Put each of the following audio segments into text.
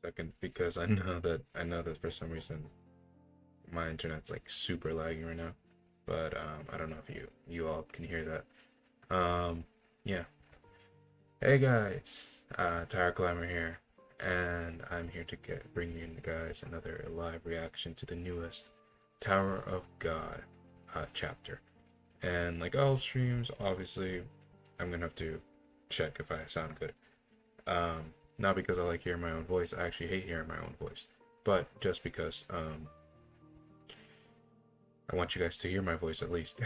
second because I know that for some reason my internet's like super lagging right now. But I don't know if you all can hear that. Yeah. Hey guys, Tire Climber here, and I'm here to bring you guys another live reaction to the newest Tower of God chapter. And like all streams, obviously, I'm gonna have to check if I sound good. Not because I like hearing my own voice. I actually hate hearing my own voice, but just because I want you guys to hear my voice at least.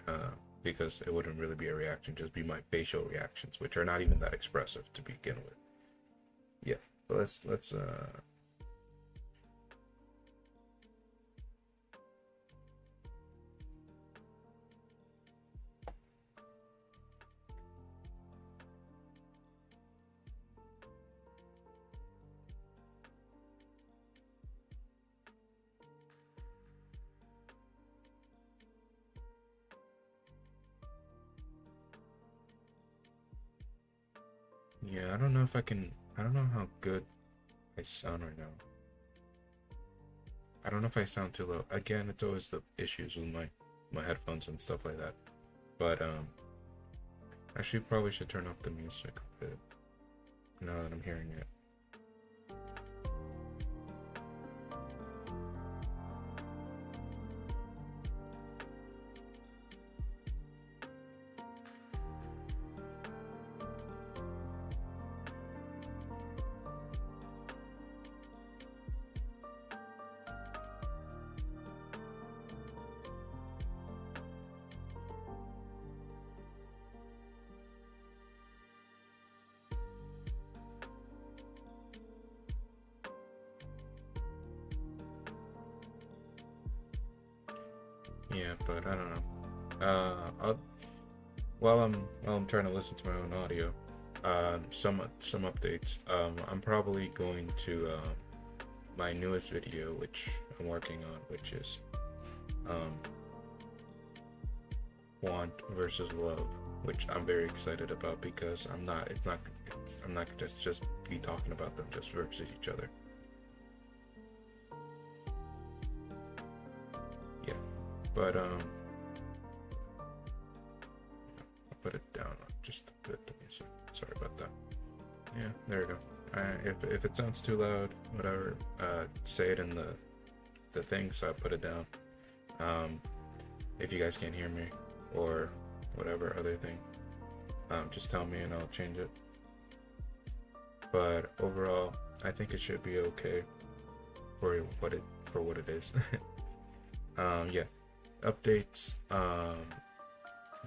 uh, because it wouldn't really be a reaction, just be my facial reactions, which are not even that expressive to begin with. Yeah, but let's yeah, I don't know if I don't know how good I sound right now. I don't know if I sound too low. Again, it's always the issues with my headphones and stuff like that. But actually probably should turn off the music a bit now that I'm hearing it. Yeah, but I don't know. While I'm trying to listen to my own audio, some updates. I'm probably going to my newest video, which I'm working on, which is um, Want versus Love, which I'm very excited about because I'm not just be talking about them just versus each other. Yeah, but I'll put it down just a bit, the music. Sorry about that. Yeah, there we go. If it sounds too loud, whatever, say it in the thing, so I put it down. If you guys can't hear me or whatever other thing, just tell me and I'll change it. But overall, I think it should be okay for what it is. Yeah, updates.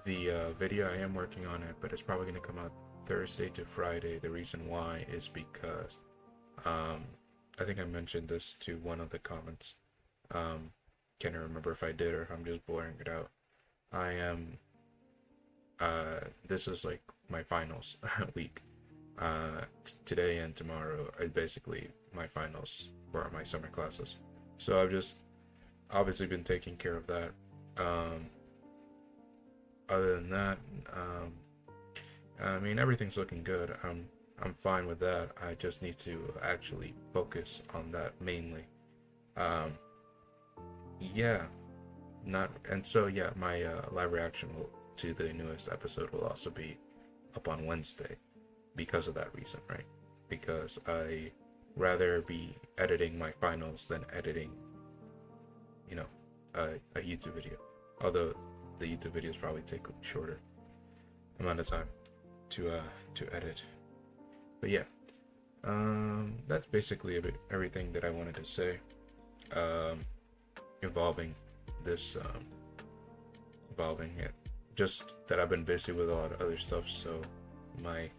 The video, I am working on it, but it's probably gonna come out Thursday to Friday. The reason why is because I think I mentioned this to one of the comments. Can't remember if I did or if I'm just blurring it out. I am this is like my finals week. Today and tomorrow are basically my finals for my summer classes. So I've just obviously been taking care of that. Other than that, I mean, everything's looking good. I'm fine with that. I just need to actually focus on that mainly. Um, yeah, not and so yeah, my live reaction to the newest episode will also be up on Wednesday because of that reason, right? Because I rather be editing my finals than editing, you know, a YouTube video. Although the YouTube videos probably take a shorter amount of time to edit. But yeah, that's basically everything that I wanted to say involving this involving it. Just that I've been busy with a lot of other stuff, so my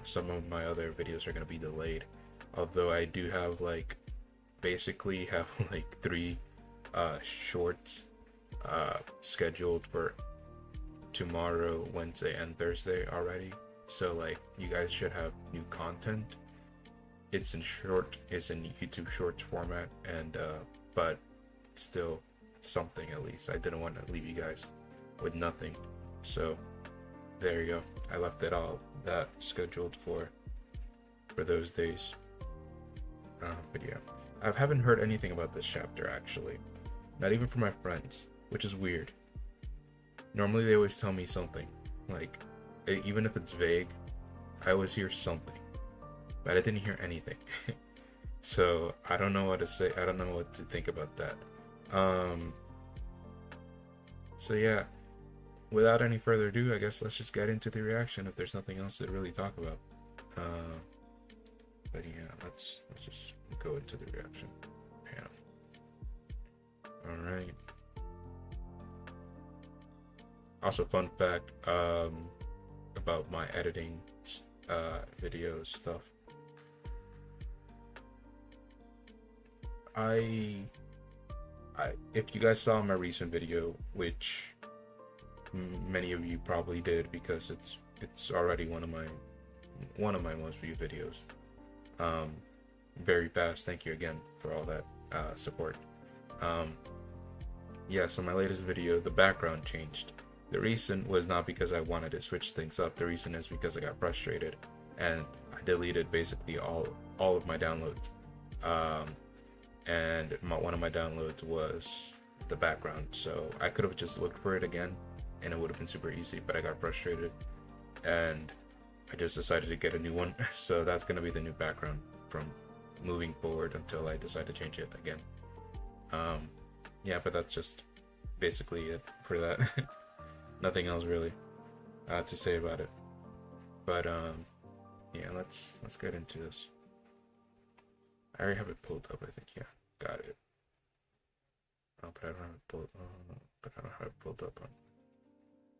some of my other videos are gonna be delayed. Although I do have basically have like 3 shorts scheduled for tomorrow, Wednesday, and Thursday already. So like you guys should have new content. It's in YouTube Shorts format, and but still something at least. I didn't want to leave you guys with nothing. So there you go. I left it all that scheduled for those days. But yeah, I haven't heard anything about this chapter actually, not even from my friends, which is weird. Normally they always tell me something, like even if it's vague, I always hear something, but I didn't hear anything. So I don't know what to say. I don't know what to think about that. So yeah, without any further ado, I guess let's just get into the reaction if there's nothing else to really talk about. But yeah, let's just go into the reaction panel. All right. Also, fun fact about my editing video stuff. If you guys saw my recent video, which many of you probably did because it's already one of my most viewed videos. Very fast. Thank you again for all that support. Yeah, so my latest video, the background changed. The reason was not because I wanted to switch things up. The reason is because I got frustrated and I deleted basically all of my downloads. And one of my downloads was the background, so I could have just looked for it again and it would have been super easy, but I got frustrated and I just decided to get a new one. So that's going to be the new background from moving forward until I decide to change it again. Yeah, but that's just basically it for that. Nothing else really to say about it. But yeah, let's get into this. I already have it pulled up, I think. Yeah, got it. Oh, but I don't have it pulled. But I don't have it pulled up on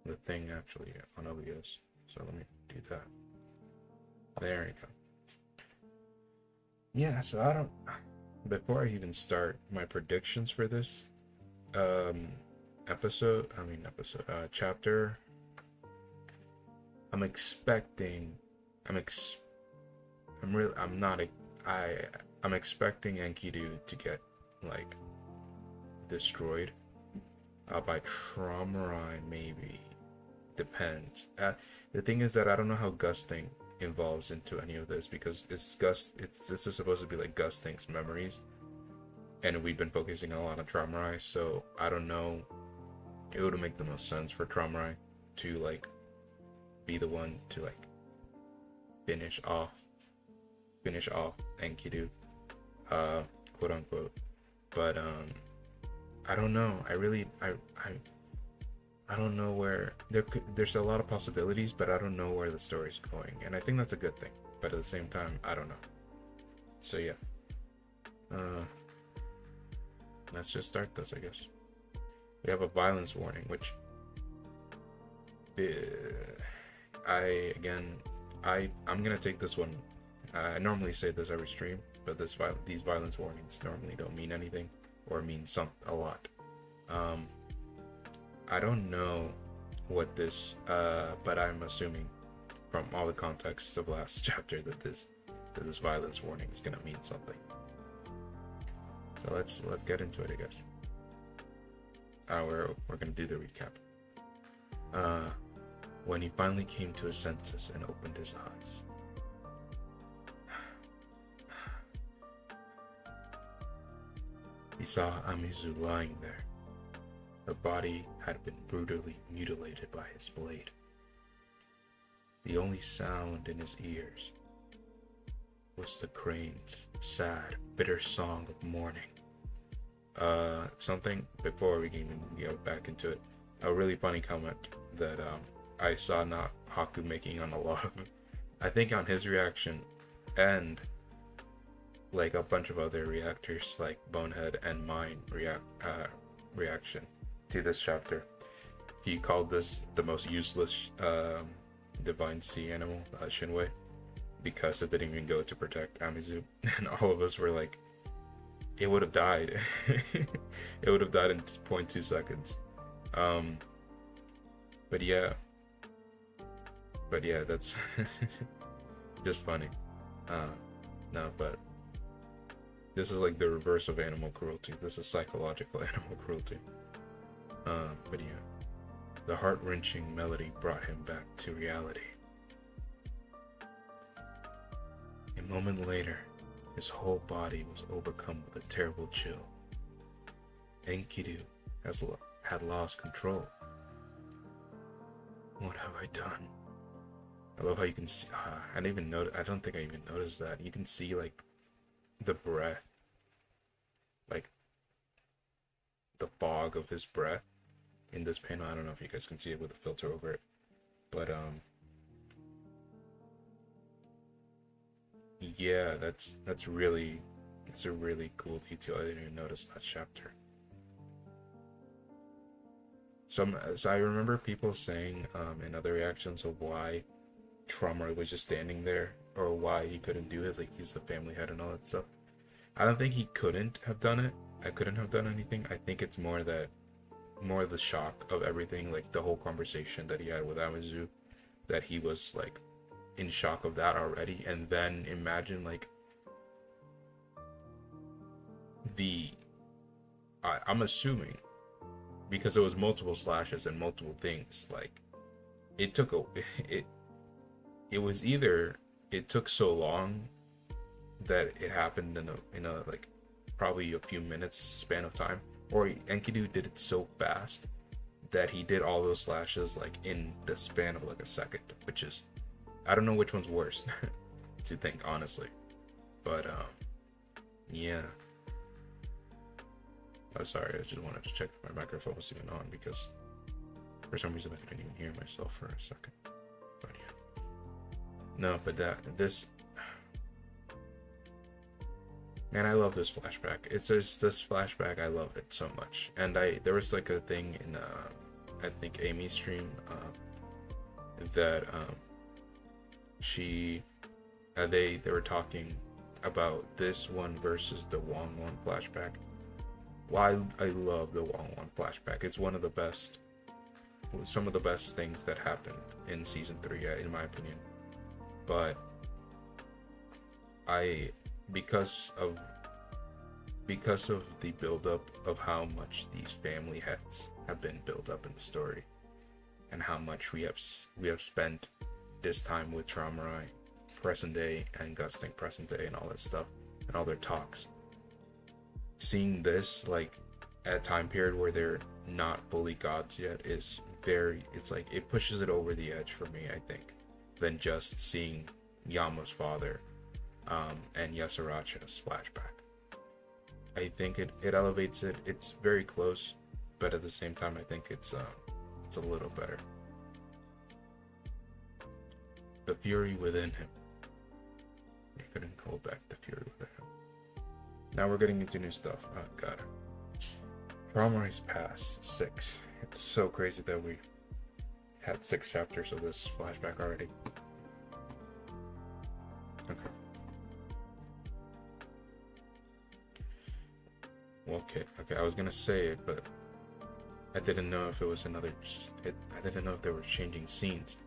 the thing actually on OBS. So let me do that. There you go. Yeah. So I don't. Before I even start my predictions for this chapter, I'm expecting Enkidu to get like destroyed by Traumarai, maybe. Depends. The thing is that I don't know how gusting involves into any of this because this is supposed to be like Gusting's memories, and we've been focusing a lot on Traumarai, so I don't know. It would make the most sense for Traumarai to like be the one to like finish off Enkidu, quote unquote. But I don't know. I don't know where there's a lot of possibilities, but I don't know where the story's going, and I think that's a good thing. But at the same time, I don't know. So yeah, let's just start this, I guess. We have a violence warning, which I'm gonna take this one. I normally say this every stream, but these violence warnings normally don't mean anything or mean a lot. I don't know what this, but I'm assuming from all the context of last chapter that this violence warning is gonna mean something. So let's get into it, I guess. We're gonna do the recap. When he finally came to his senses and opened his eyes, he saw Amizu lying there. Her body had been brutally mutilated by his blade. The only sound in his ears was the crane's sad, bitter song of mourning. Something before we can even go back into it. A really funny comment that I saw not Haku making on a lot of, I think on his reaction, and like a bunch of other reactors like Bonehead and mine reaction to this chapter. He called this the most useless divine sea animal, Shinwei, because it didn't even go to protect Amizu, and all of us were like, it would have died. It would have died in 0.2 seconds. But yeah, that's just funny. No, but this is like the reverse of animal cruelty. This is psychological animal cruelty. But yeah, the heart-wrenching melody brought him back to reality. A moment later, His whole body was overcome with a terrible chill. Enkidu had lost control. What have I done? I love how you can see. I didn't even notice. I don't think I even noticed that. You can see like the breath, like the fog of his breath in this panel. I don't know if you guys can see it with a filter over it, but yeah, that's a really cool detail. I didn't even notice that chapter. So I remember people saying in other reactions of why Traumar was just standing there, or why he couldn't do it, like he's the family head and all that stuff. I don't think he couldn't have done it. I couldn't have done anything. I think it's more of the shock of everything, like the whole conversation that he had with Amazu, that he was like in shock of that already, and then imagine like I'm assuming, because it was multiple slashes and multiple things, like it took it was either it took so long that it happened in a like probably a few minutes span of time, or Enkidu did it so fast that he did all those slashes like in the span of like a second, which is, I don't know which one's worse to think honestly, but yeah. Oh, sorry, I just wanted to check if my microphone was even on, because for some reason I couldn't even hear myself for a second. But yeah. No, but this, man, I love this flashback. It's just this flashback, I love it so much. And there was like a thing in I think Amy's stream that they were talking about this one versus the Wong one flashback. Why I love the Wong one flashback. It's one of the best, some of the best things that happened in season 3, in my opinion. But because of the buildup of how much these family heads have been built up in the story, and how much we have spent this time with Traumarai present day and Gusting present day and all that stuff and all their talks. Seeing this like at a time period where they're not fully gods yet is it's like it pushes it over the edge for me, I think, than just seeing Yama's father and Yasuracha's flashback. I think it elevates it. It's very close, but at the same time I think it's a little better. The fury within him. You couldn't hold back the fury within him. Now we're getting into new stuff. Oh god. Traumarai's past 6. It's so crazy that we had 6 chapters of this flashback already. Okay. Well, okay. I was gonna say it, but I didn't know if it was another. I didn't know if they were changing scenes.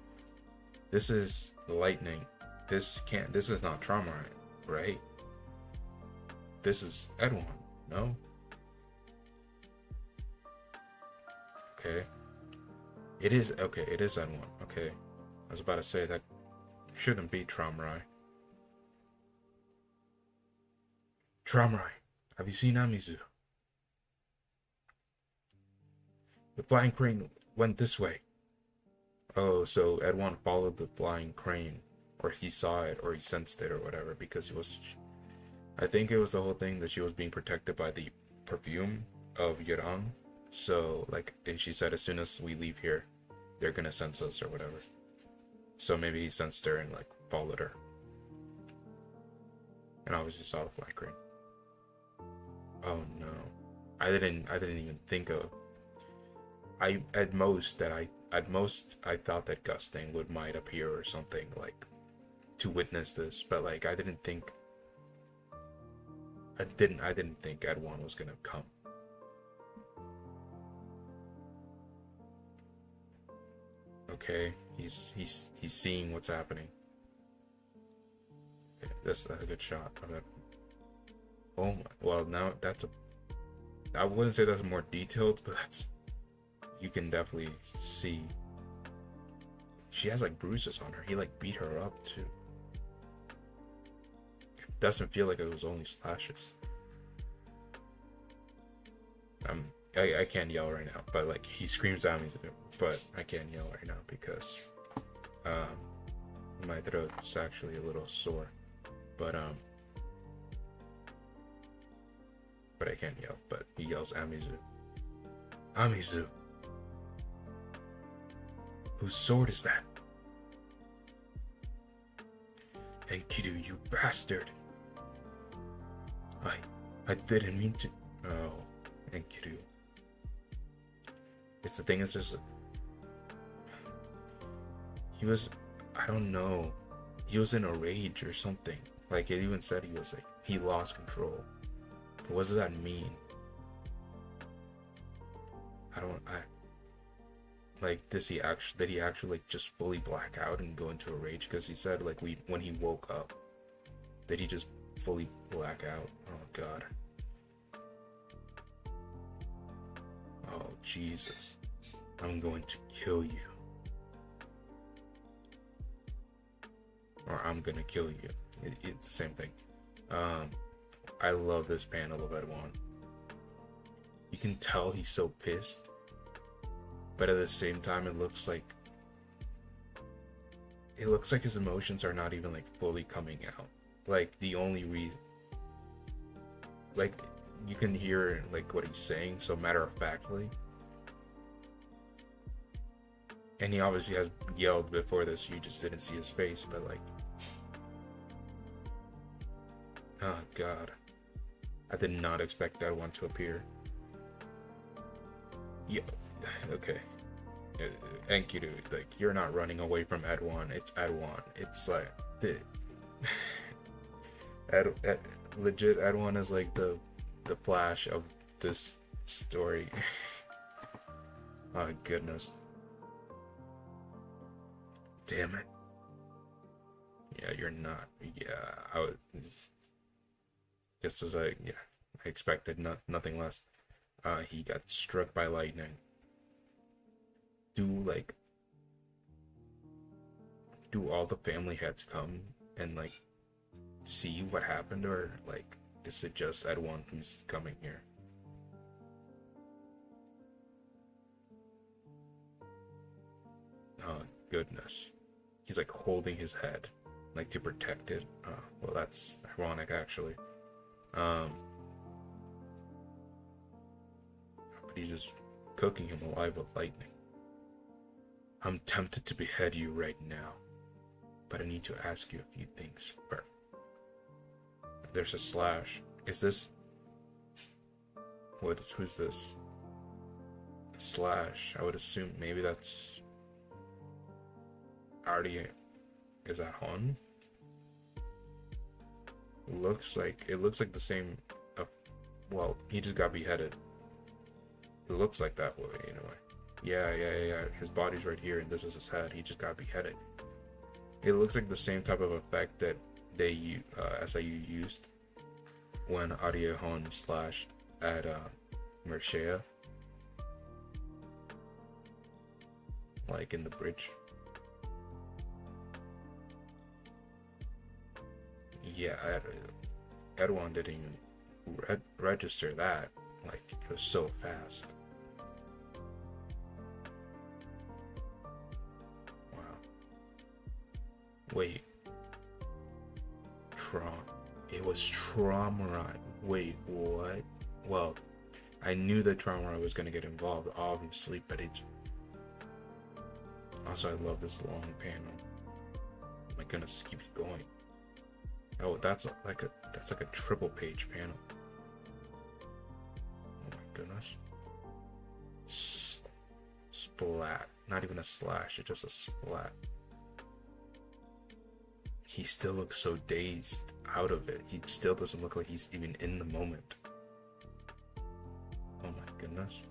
This is lightning. This is not Traumarai, right? This is Edwan, no? Okay. It is Edwan. Okay. I was about to say that shouldn't be Traumarai. Traumarai, have you seen Amizu? The flying crane went this way. Oh, so Edwan followed the flying crane, or he saw it, or he sensed it, or whatever, because I think it was the whole thing that she was being protected by the perfume of Yurang. So, like, and she said as soon as we leave here, they're gonna sense us, or whatever. So maybe he sensed her and, like, followed her. And obviously saw the flying crane. Oh no. I didn't even think of... At most I thought that Gusting might appear or something, like, to witness this, but like I didn't think Edwan was gonna come. Okay, he's seeing what's happening. Okay, that's a good shot of it. Oh my, well now I wouldn't say that's more detailed, but you can definitely see she has like bruises on her. He like beat her up too. doesn't feel like it was only slashes. I can't yell right now, but like he screams at me, but I can't yell right now because my throat's actually a little sore. But I can't yell. But he yells Amizu. Amizu. Whose sword is that? Enkidu, you bastard! I didn't mean to. Oh, Enkidu. It's the thing is just he was, I don't know, he was in a rage or something. Like it even said he was like he lost control. But what does that mean? I like did he actually like just fully black out and go into a rage? Because he said like when he woke up, did he just fully black out? Oh god. Oh Jesus. I'm going to kill you. Or I'm gonna kill you. It's the same thing. I love this panel of Edwan. You can tell he's so pissed, but at the same time it looks like his emotions are not even like fully coming out. Like the only reason, like you can hear like what he's saying so matter of factly. And he obviously has yelled before this, you just didn't see his face, but like, oh god, I did not expect that one to appear. Yeah, okay. Enkidu, like, you're not running away from Edwan, it's Edwan. It's like, legit, Edwan is like the Flash of this story. Oh goodness. Damn it. Yeah, you're not. Yeah, I was just as I expected, nothing less. He got struck by lightning. Do all the family heads come and like see what happened, or like is it just Edwan who's coming here? Oh goodness. He's like holding his head like to protect it. Well, that's ironic actually. But he's just cooking him alive with lightning. I'm tempted to behead you right now, but I need to ask you a few things first. There's a slash. Is this who's this? Slash. I would assume maybe that's already. Is that Han? It looks like the same. Well, he just got beheaded. It looks like that way anyway. Yeah. His body's right here, and this is his head. He just got beheaded. It looks like the same type of effect that they SIU used when Arya Han slashed at Mershea, like in the bridge. Yeah, Edwan didn't even register that. Like, it was so fast. Wow. Wait. It was Traumarine. Wait, what? Well, I knew that Traumarine was gonna get involved, obviously, but it. Also, I love this long panel. My goodness, keep it going. Oh, that's like a triple page panel. Oh my goodness. Splat. Not even a slash, it's just a splat. He still looks so dazed out of it. He still doesn't look like he's even in the moment. Oh my goodness.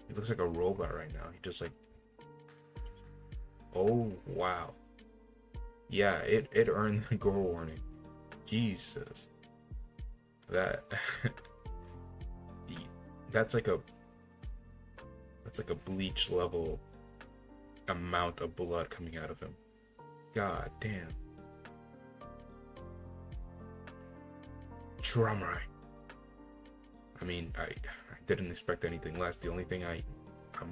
He looks like a robot right now. He just like. Oh wow. Yeah, it earned the gore warning. Jesus. That's like a bleach level amount of blood coming out of him. God damn. Drummer. I mean, I didn't expect anything less. The only thing I'm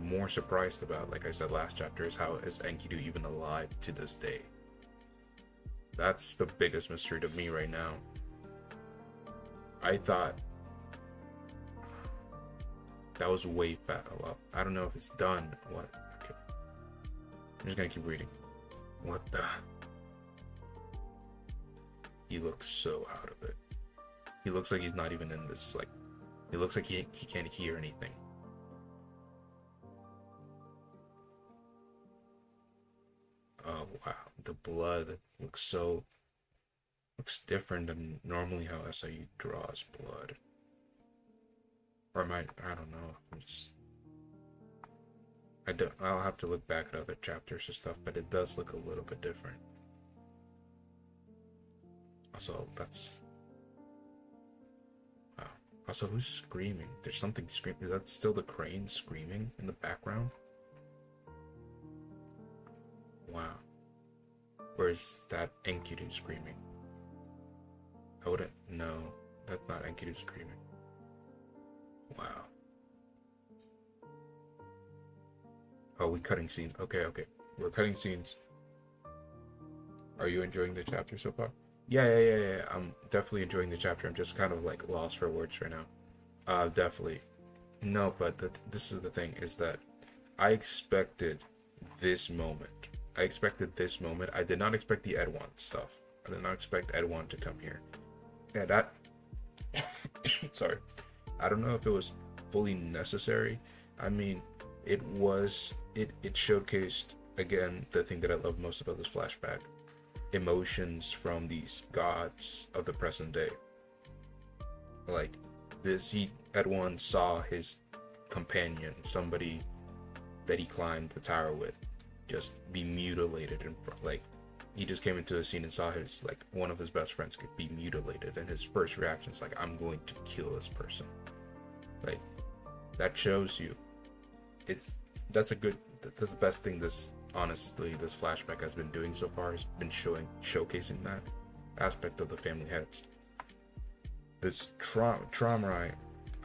more surprised about, like I said last chapter, is how is Enkidu even alive to this day? That's the biggest mystery to me right now. I thought that was way fat. Well, I don't know if it's done. What? Okay. I'm just gonna keep reading. What the? He looks so out of it. He looks like he's not even in this, like, it looks like he can't hear anything. Oh wow, the blood looks different than normally how SIU draws blood. Or I don't know. I'll have to look back at other chapters and stuff, but it does look a little bit different. Also, that's wow. Also, who's screaming? There's something screaming. Is that still the crane screaming in the background? Wow. Where's that Enkidu screaming? I wouldn't. No, that's not Enkidu screaming. Wow. Oh, we cutting scenes. Okay. We're cutting scenes. Are you enjoying the chapter so far? Yeah. I'm definitely enjoying the chapter. I'm just kind of like lost for words right now. Definitely. No, but this is the thing, is that I expected this moment. I did not expect the Edwan stuff. I did not expect Edwan to come here. Yeah, that... Sorry. I don't know if it was fully necessary. I mean, it showcased, again, the thing that I love most about this flashback. Emotions from these gods of the present day. Like, Edwan saw his companion, somebody that he climbed the tower with, just be mutilated in front. Like, he just came into the scene and saw his, like, one of his best friends could be mutilated, and his first reaction is like, I'm going to kill this person. Like, that shows you that's the best thing this flashback has been doing so far, has been showcasing that aspect of the family heads. This trauma,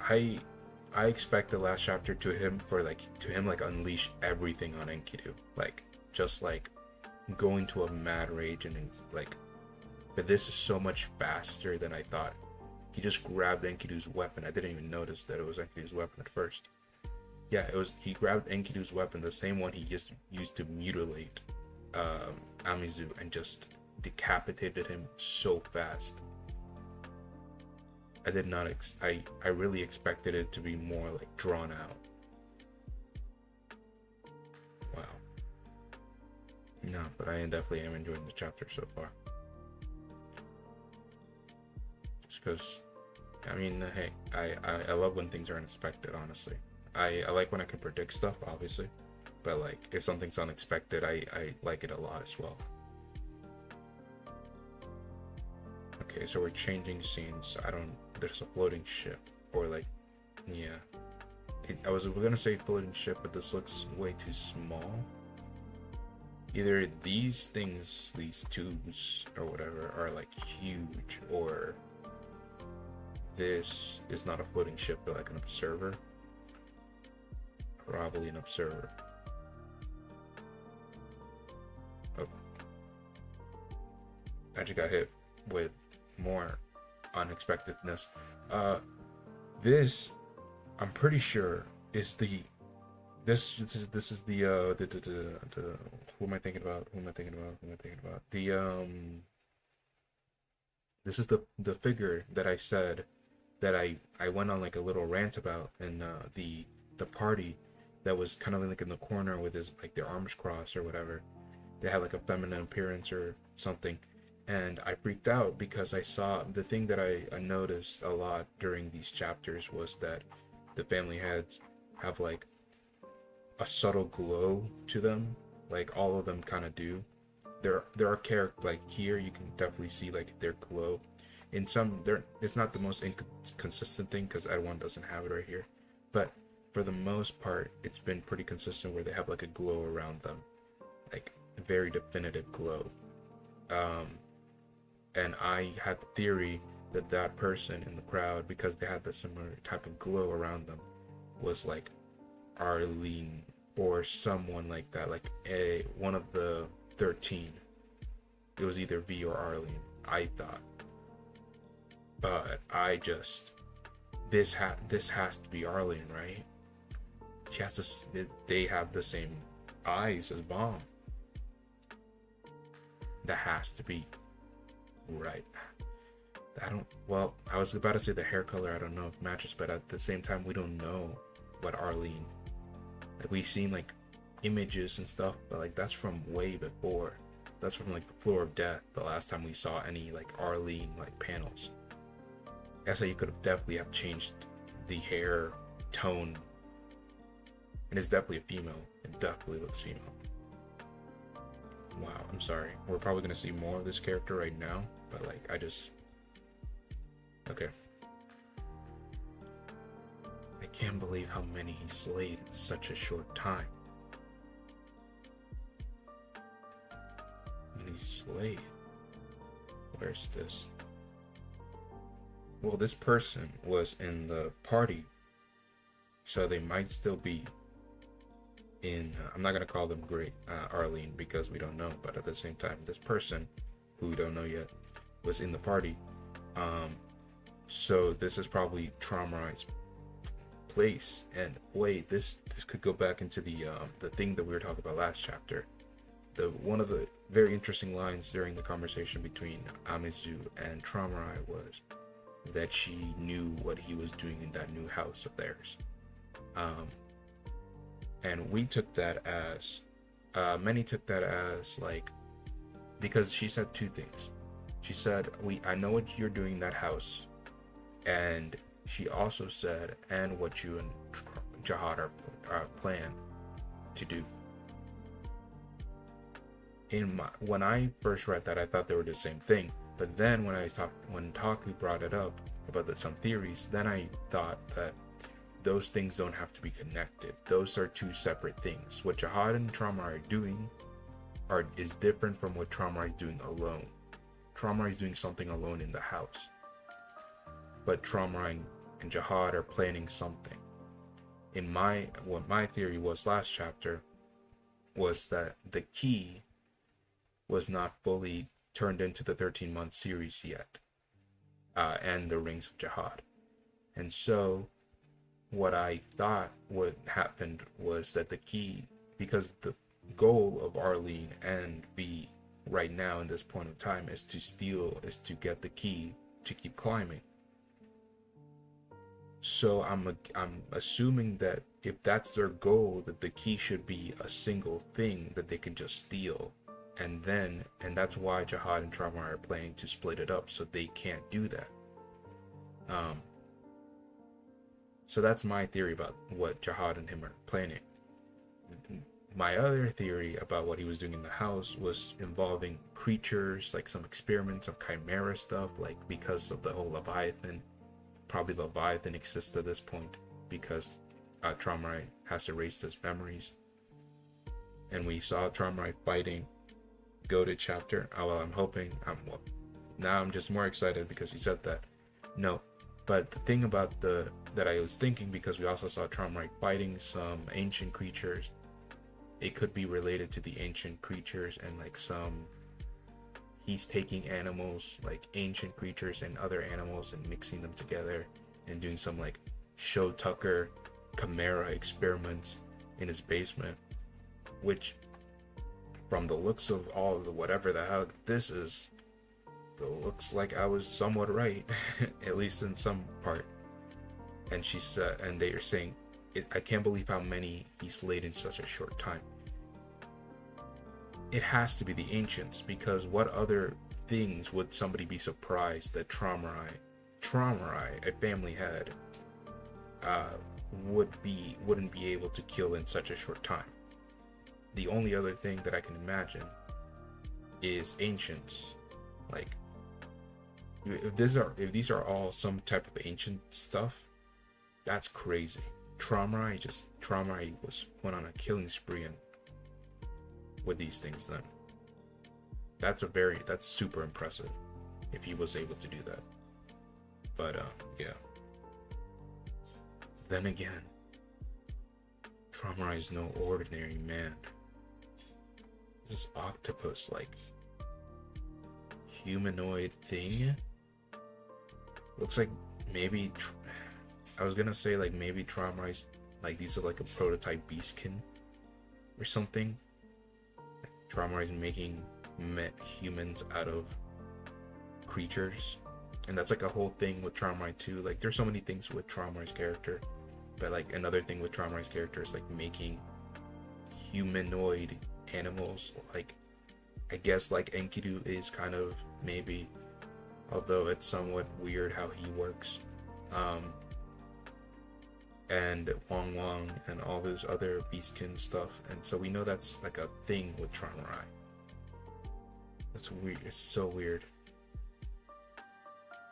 I expect the last chapter to him unleash everything on Enkidu, like just like going to a mad rage, and like, but this is so much faster than I thought. He just grabbed Enkidu's weapon. I didn't even notice that it was Enkidu's weapon at first. Yeah, he grabbed Enkidu's weapon, the same one he just used to mutilate Amizu, and just decapitated him so fast. I did not I really expected it to be more like drawn out. Wow. No, but I definitely am enjoying the chapter so far. Just because, I mean, hey, I love when things are unexpected, honestly. I like when I can predict stuff, obviously, but like if something's unexpected, I like it a lot as well. Okay, so we're changing scenes. There's a floating ship, or like, yeah. We're gonna say floating ship, but this looks way too small. Either these things, these tubes or whatever, are like huge, or this is not a floating ship, but like an observer. Probably an observer. Oh. I just got hit with more unexpectedness. This, I'm pretty sure, is the this is the who am I thinking about? This is the figure that I said that I went on like a little rant about in the party, that was kind of like in the corner with his, like, their arms crossed or whatever. They had like a feminine appearance or something, and I freaked out because I saw the thing that I noticed a lot during these chapters was that the family heads have like a subtle glow to them, like all of them kind of do. There are characters, like here you can definitely see like their glow. In some, it's not the most inconsistent thing because Edwan doesn't have it right here, but for the most part, it's been pretty consistent where they have like a glow around them, like very definitive glow. Um, and I had the theory that that person in the crowd, because they had the similar type of glow around them, was like Arlene or someone like that, like one of the 13. It was either V or Arlene, I thought. But I just, this has to be Arlene, right? She has to. They have the same eyes as Bomb. That has to be right. I don't. Well, I was about to say the hair color. I don't know if it matches, but at the same time, we don't know what Arlene. Like, we've seen like images and stuff, but like that's from way before. That's from like the Floor of Death. The last time we saw any like Arlene like panels. That's how you could have definitely have changed the hair tone. And it's definitely a female. It definitely looks female. Wow, I'm sorry. We're probably gonna see more of this character right now, but like I just. Okay. I can't believe how many he slayed in such a short time. He slayed. Where's this? Well, this person was in the party, so they might still be in. I'm not gonna call them Great Arlene because we don't know, but at the same time, this person, who we don't know yet, was in the party. So this is probably Traumarai's place. And wait, this could go back into the thing that we were talking about last chapter. One of the very interesting lines during the conversation between Amizu and Traumarai was that she knew what he was doing in that new house of theirs. And we took that as, many took that as like, because she said two things. She said, I know what you're doing in that house. And she also said, and what you and Jihad are plan to do. When I first read that, I thought they were the same thing. But then when Taku brought it up about some theories, then I thought that those things don't have to be connected. Those are two separate things. What Jihad and Traumarai are doing is different from what Traumarai is doing alone. Traumarai is doing something alone in the house. But Traumarai and Jihad are planning something. What my theory was last chapter was that the key was not fully turned into the 13-month series yet, and the Rings of Jihad. And so what I thought what happened was that the key, because the goal of Arlene and V right now in this point of time is to get the key to keep climbing. So I'm assuming that if that's their goal, that the key should be a single thing that they can just steal. And that's why Jihad and Traumarai are planning to split it up, so they can't do that. So that's my theory about what Jihad and him are planning. My other theory about what he was doing in the house was involving creatures, like some experiments of chimera stuff, like because of the whole Leviathan. Probably Leviathan exists at this point because Traumarai has erased his memories. And we saw Traumarai fighting Goated chapter. Now I'm just more excited because he said that. No, but the thing about that I was thinking, because we also saw Traumarai fighting some ancient creatures, it could be related to the ancient creatures and like he's taking animals, like ancient creatures and other animals, and mixing them together and doing some like Show Tucker chimera experiments in his basement, which from the looks of all the whatever the hell this is, it looks like I was somewhat right, at least in some part. And she said, and they are saying, I can't believe how many he slayed in such a short time. It has to be the ancients, because what other things would somebody be surprised that Traumarai, a family head, wouldn't be able to kill in such a short time? The only other thing that I can imagine is ancients. Like, if these are all some type of ancient stuff, that's crazy. Traumarai went on a killing spree and with these things then. that's super impressive if he was able to do that. But yeah. Then again, Traumarai is no ordinary man. This octopus like humanoid thing looks like maybe I was gonna say like maybe Traumarai's like these are like a prototype beastkin or something. Traumarai's making humans out of creatures, and that's like a whole thing with Traumarai too. Like there's so many things with Traumarai's character, but like another thing with Traumarai's character is like making humanoid animals. Like I guess like Enkidu is kind of maybe, although it's somewhat weird how he works. And Wong Wong and all those other beastkin stuff, and so we know that's like a thing with Traumarai. That's weird. It's so weird.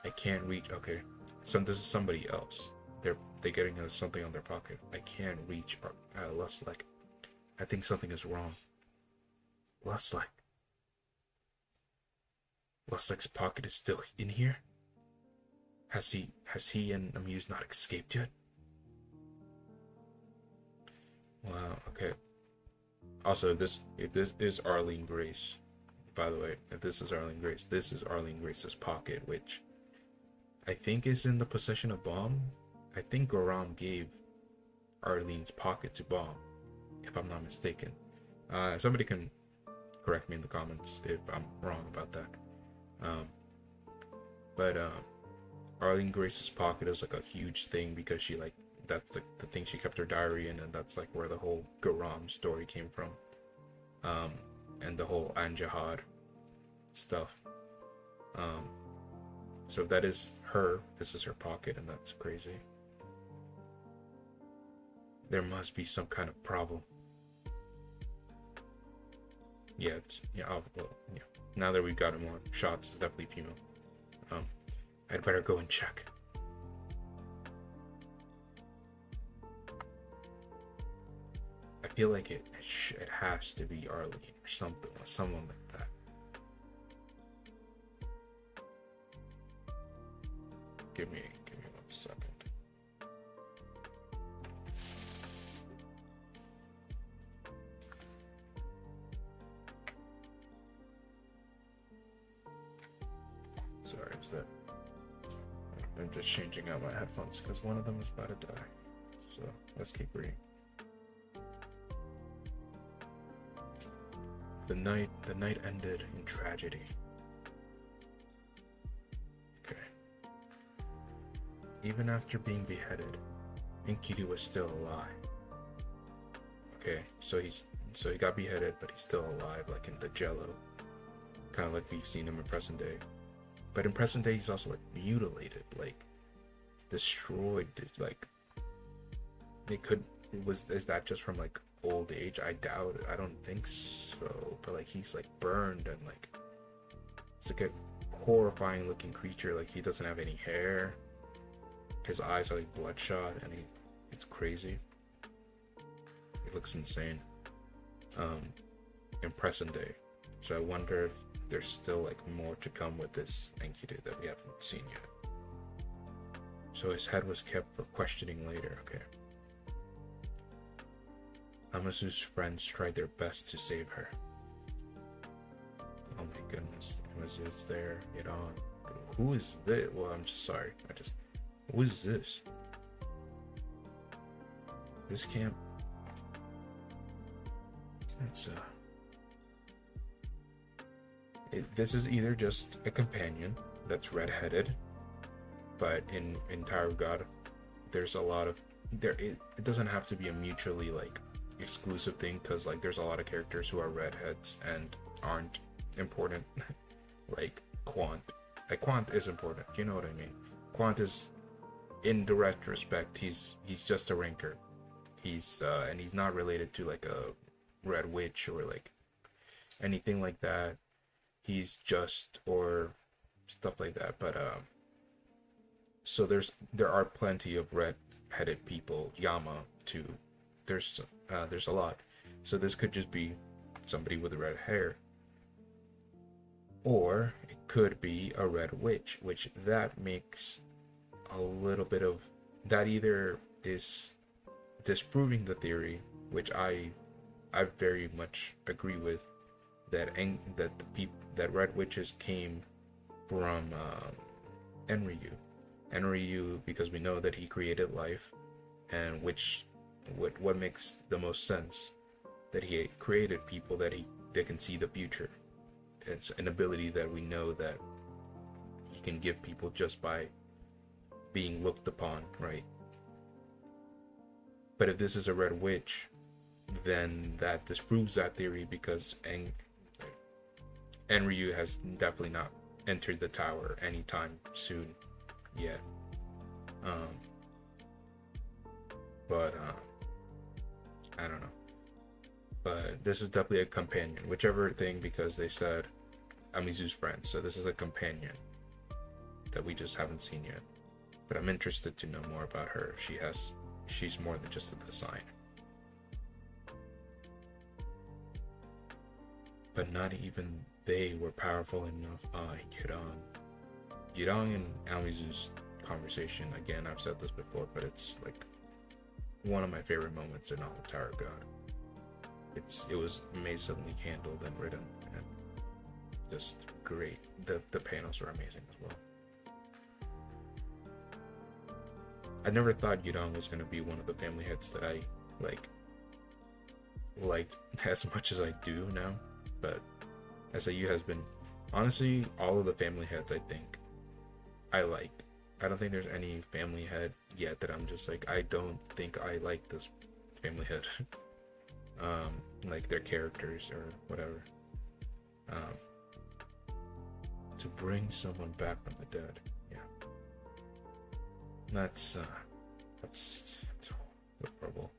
I can't reach. Okay, so this is somebody else. They're getting something on their pocket. I can't reach Lustlike. I think something is wrong. Lustlike's pocket is still in here. Has he and Amuse not escaped yet? Wow. Okay. Also, if this is Arlene Grace, by the way, if this is Arlene Grace, this is Arlene Grace's pocket, which I think is in the possession of Bomb. I think Goram gave Arlene's pocket to Bomb, if I'm not mistaken. Somebody can correct me in the comments if I'm wrong about that. But Arlene Grace's pocket is like a huge thing because she like that's the thing she kept her diary in, and that's like where the whole Goram story came from. And the whole Anjahad stuff. So that is her. This is her pocket, and that's crazy. There must be some kind of problem. Yeah, well, yeah. Now that we've got more shots, it's definitely female. I'd better go and check. I feel like it has to be Arlene or something, or someone like that. Give me 1 second. Sorry, is that? I'm just changing out my headphones because one of them is about to die. So let's keep reading. The night ended in tragedy. Okay. Even after being beheaded, Enkidu was still alive. Okay, so he got beheaded, but he's still alive, like in the Jello, kind of like we've seen him in present day. But in present day, he's also like mutilated, like destroyed. Like is that just from like old age? I doubt it. I don't think so. But like he's like burned, and like it's like a horrifying looking creature. Like he doesn't have any hair. His eyes are like bloodshot, and it's crazy. It looks insane. In present day. So I wonder if there's still like more to come with this Enkidu that we haven't seen yet. So his head was kept for questioning later. Okay. Amazu's friends tried their best to save her. Oh my goodness, Amazu's there. Get on. Who is this? Well, I'm just sorry. Who is this? This camp. This is either just a companion that's red-headed, but in Tower of God, there's a lot of it doesn't have to be a mutually like exclusive thing, because like there's a lot of characters who are redheads and aren't important. Like Quant. Like Quant is important, you know what I mean? Quant is, in direct respect, he's just a ranker. He's and he's not related to like a red witch or like anything like that. He's just, or stuff like that. But so there are plenty of red-headed people. Yama too. There's a lot. So this could just be somebody with red hair. or it could be a red witch, which that makes a little bit of that either is disproving the theory, which I very much agree with, that the people that red witches came from Enryu. Enryu, because we know that he created life, and which what makes the most sense, that he created people that can see the future. It's an ability that we know that he can give people just by being looked upon, right? But if this is a red witch, then that disproves that theory, because Enryu has definitely not entered the tower anytime soon yet. Um, but I don't know. But this is definitely a companion, whichever thing, because they said Amizu's friend, so this is a companion that we just haven't seen yet. But I'm interested to know more about her. She's more than just a design. But not even they were powerful enough. Yudong and Amizu's conversation, again, I've said this before, but it's like one of my favorite moments in all of Tower of God. It was amazingly handled and written, and just great. The panels were amazing as well. I never thought Yudong was going to be one of the family heads that I liked as much as I do now, but SAU has been, honestly, all of the family heads I think I like. I don't think there's any family head yet that I'm just like, I don't think I like this family head. Like their characters or whatever. To bring someone back from the dead, yeah. That's horrible.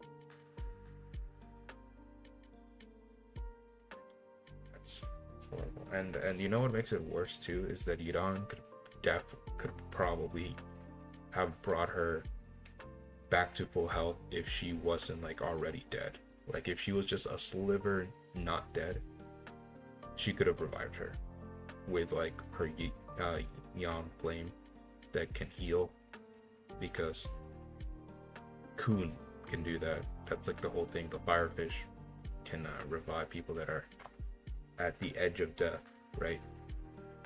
That's horrible. And you know what makes it worse too is that Yudong could probably have brought her back to full health if she wasn't like already dead. Like if she was just a sliver not dead, she could have revived her with like her Yan flame that can heal, because Kun can do that. That's like the whole thing. The firefish can revive people that are at the edge of death, right?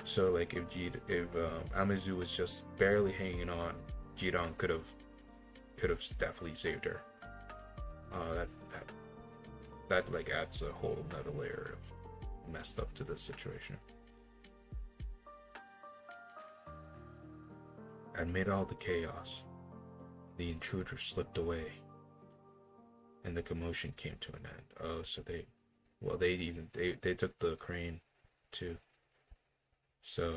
So like if Amizu was just barely hanging on, Jidong could have definitely saved her. That like adds a whole nother layer of messed up to this situation. Amid all the chaos, the intruder slipped away, and the commotion came to an end. Oh, so they took the crane too. So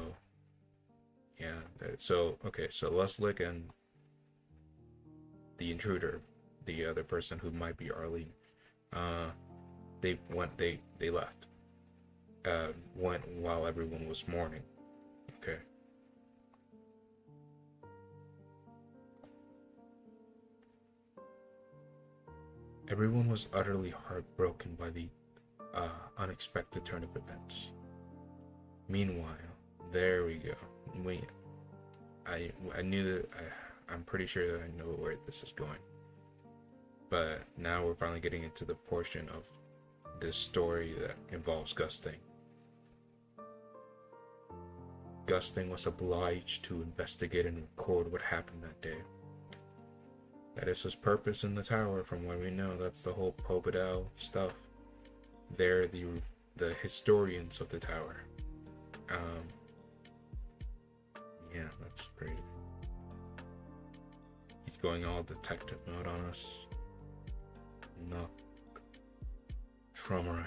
yeah, so okay, so Luslik and the intruder, the other person who might be Arlene, they left. Went while everyone was mourning. Okay. Everyone was utterly heartbroken by the unexpected turn of events. Meanwhile, there we go. I knew that. I'm pretty sure that I know where this is going. But now we're finally getting into the portion of this story that involves Gusting. Gusting was obliged to investigate and record what happened that day. That is his purpose in the tower, from what we know. That's the whole Pobedal stuff. They're the historians of the tower. Yeah, that's crazy. He's going all detective mode on us. No. Traumarai.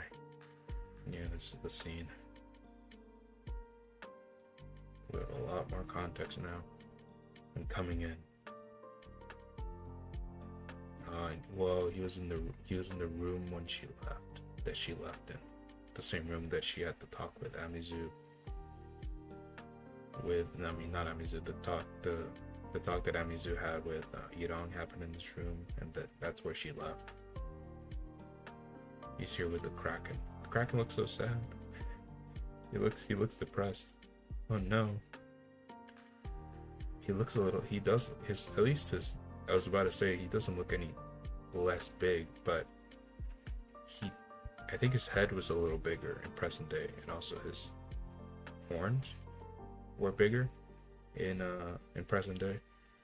Yeah, this is the scene. We have a lot more context now. I'm coming in. Well, he was in the room when she left. That she left in. The same room that she had to talk with Amizu. Not Amizu. The talk that Amizu had with Yirong happened in this room, and that's where she left. He's here with the Kraken. The Kraken looks so sad. He looks depressed. Oh no. He looks a little. He does his. At least his. I was about to say he doesn't look any less big, but he. I think his head was a little bigger in present day, and also his horns were bigger in present day,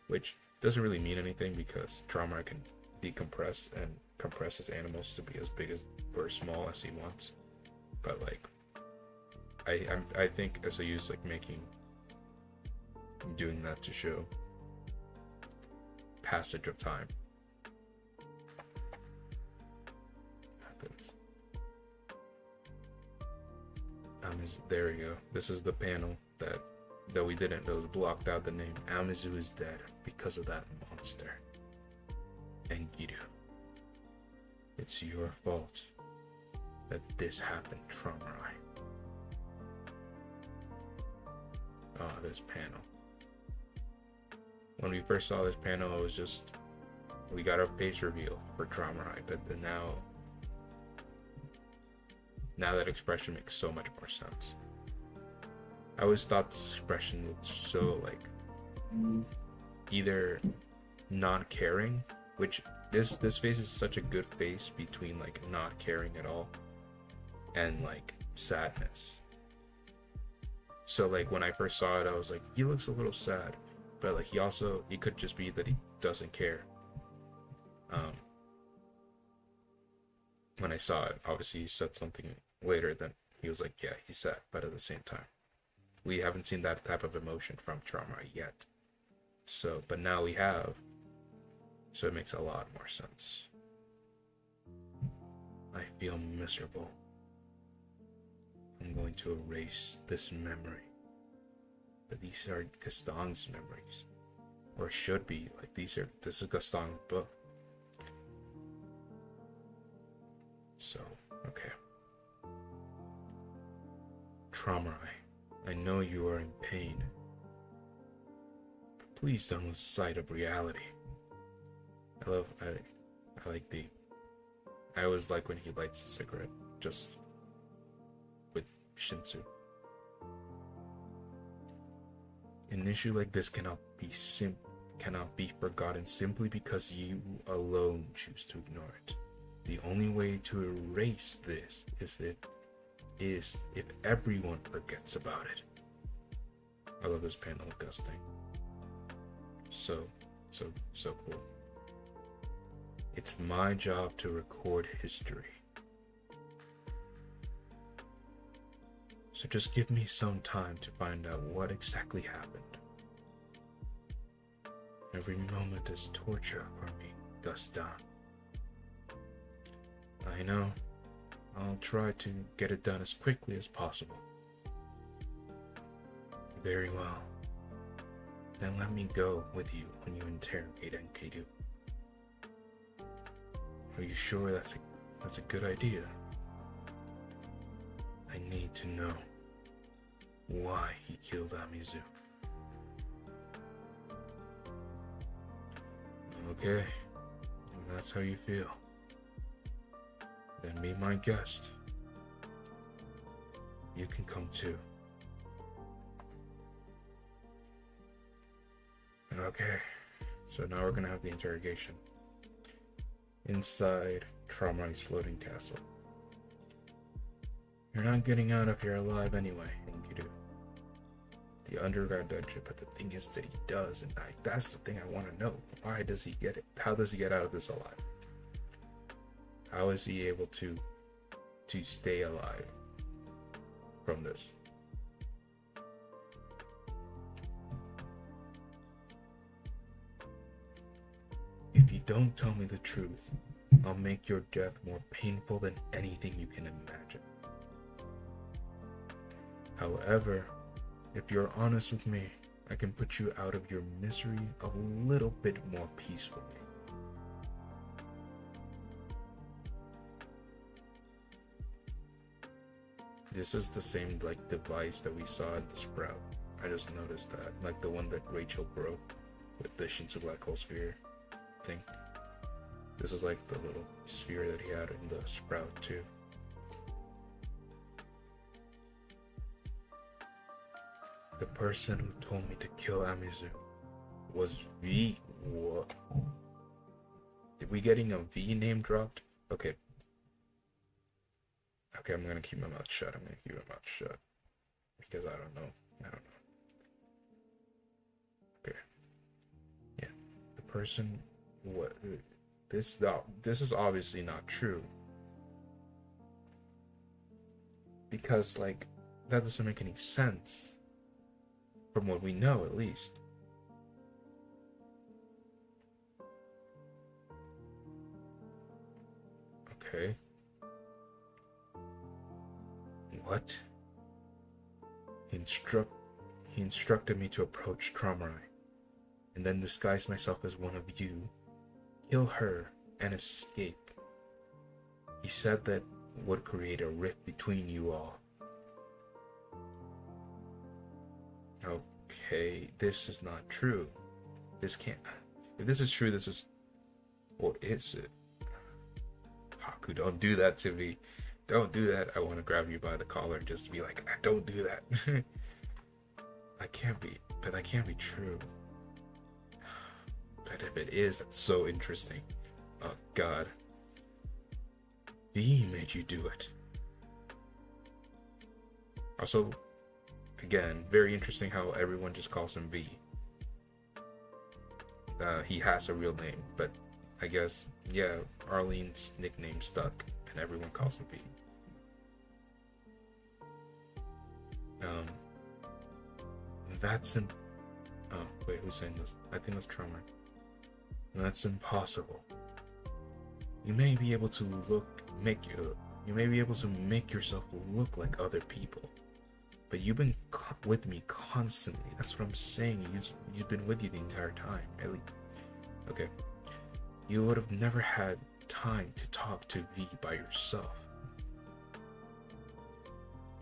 which doesn't really mean anything because Trauma can decompress and compress his animals to be as big as or small as he wants. But like, I think SAU is like doing that to show passage of time. Oh, goodness. There we go. This is the panel that we didn't know was blocked out the name. Amizu is dead because of that monster. And Giru, it's your fault that this happened, Tramurai. Oh, this panel. When we first saw this panel, it was just, we got our face reveal for Tramurai, but then now that expression makes so much more sense. I always thought this expression looked so like either non-caring, which this face is such a good face between like not caring at all and like sadness. So like when I first saw it, I was like, he looks a little sad, but like he could just be that he doesn't care. When I saw it, obviously he said something later, then he was like, yeah, he's sad, but at the same time, we haven't seen that type of emotion from Trauma yet. So, but now we have, so it makes a lot more sense. I feel miserable. I'm going to erase this memory. But these are Gaston's memories. Or should be, like this is Gaston's book. So, okay. Trauma, I know you are in pain. But please don't lose sight of reality. I always like when he lights a cigarette, just with Shinsu. An issue like this cannot be forgotten simply because you alone choose to ignore it. The only way to erase this is if everyone forgets about it. I love this panel of Gusting. So cool. It's my job to record history. So just give me some time to find out what exactly happened. Every moment is torture for me, Gaston. I know. I'll try to get it done as quickly as possible. Very well. Then let me go with you when you interrogate Enkidu. Are you sure that's a good idea? I need to know why he killed Amizu. Okay, if that's how you feel, then be my guest. You can come too. Okay, so now we're gonna have the interrogation. Inside Traumai's floating castle. You're not getting out of here alive anyway, Enkidu. The underground dungeon, but the thing is that he does, and that's the thing I want to know. Why does he get it? How does he get out of this alive? How is he able to stay alive from this? If you don't tell me the truth, I'll make your death more painful than anything you can imagine. However, if you're honest with me, I can put you out of your misery a little bit more peacefully. This is the same like device that we saw in the Sprout. I just noticed that, like the one that Rachel broke with the Shinsu Black Hole Sphere thing. This is like the little sphere that he had in the Sprout too. The person who told me to kill Amizu was V. What? Did we getting a V name dropped? Okay. Okay, I'm gonna keep my mouth shut. I'm gonna keep my mouth shut. Because I don't know. Okay. Yeah. The person what this is obviously not true. Because like that doesn't make any sense. From what we know at least. Okay. What? He instructed me to approach Tromarai, and then disguise myself as one of you, kill her, and escape. He said that would create a rift between you all. Okay, this is not true. This can't. If this is true, this is. What is it? Haku, don't do that to me. Don't do that. I want to grab you by the collar and just be like, don't do that. That can't be true. But if it is, that's so interesting. Oh God. V made you do it. Also, again, very interesting how everyone just calls him V. He has a real name, but I guess, yeah, Arlene's nickname stuck, and everyone calls him V. Oh, wait, who's saying this? I think that's Tremor. That's impossible. You may be able to make yourself look like other people, but you've been with me constantly. That's what I'm saying. You've been with you the entire time. At least, okay. You would have never had time to talk to V by yourself.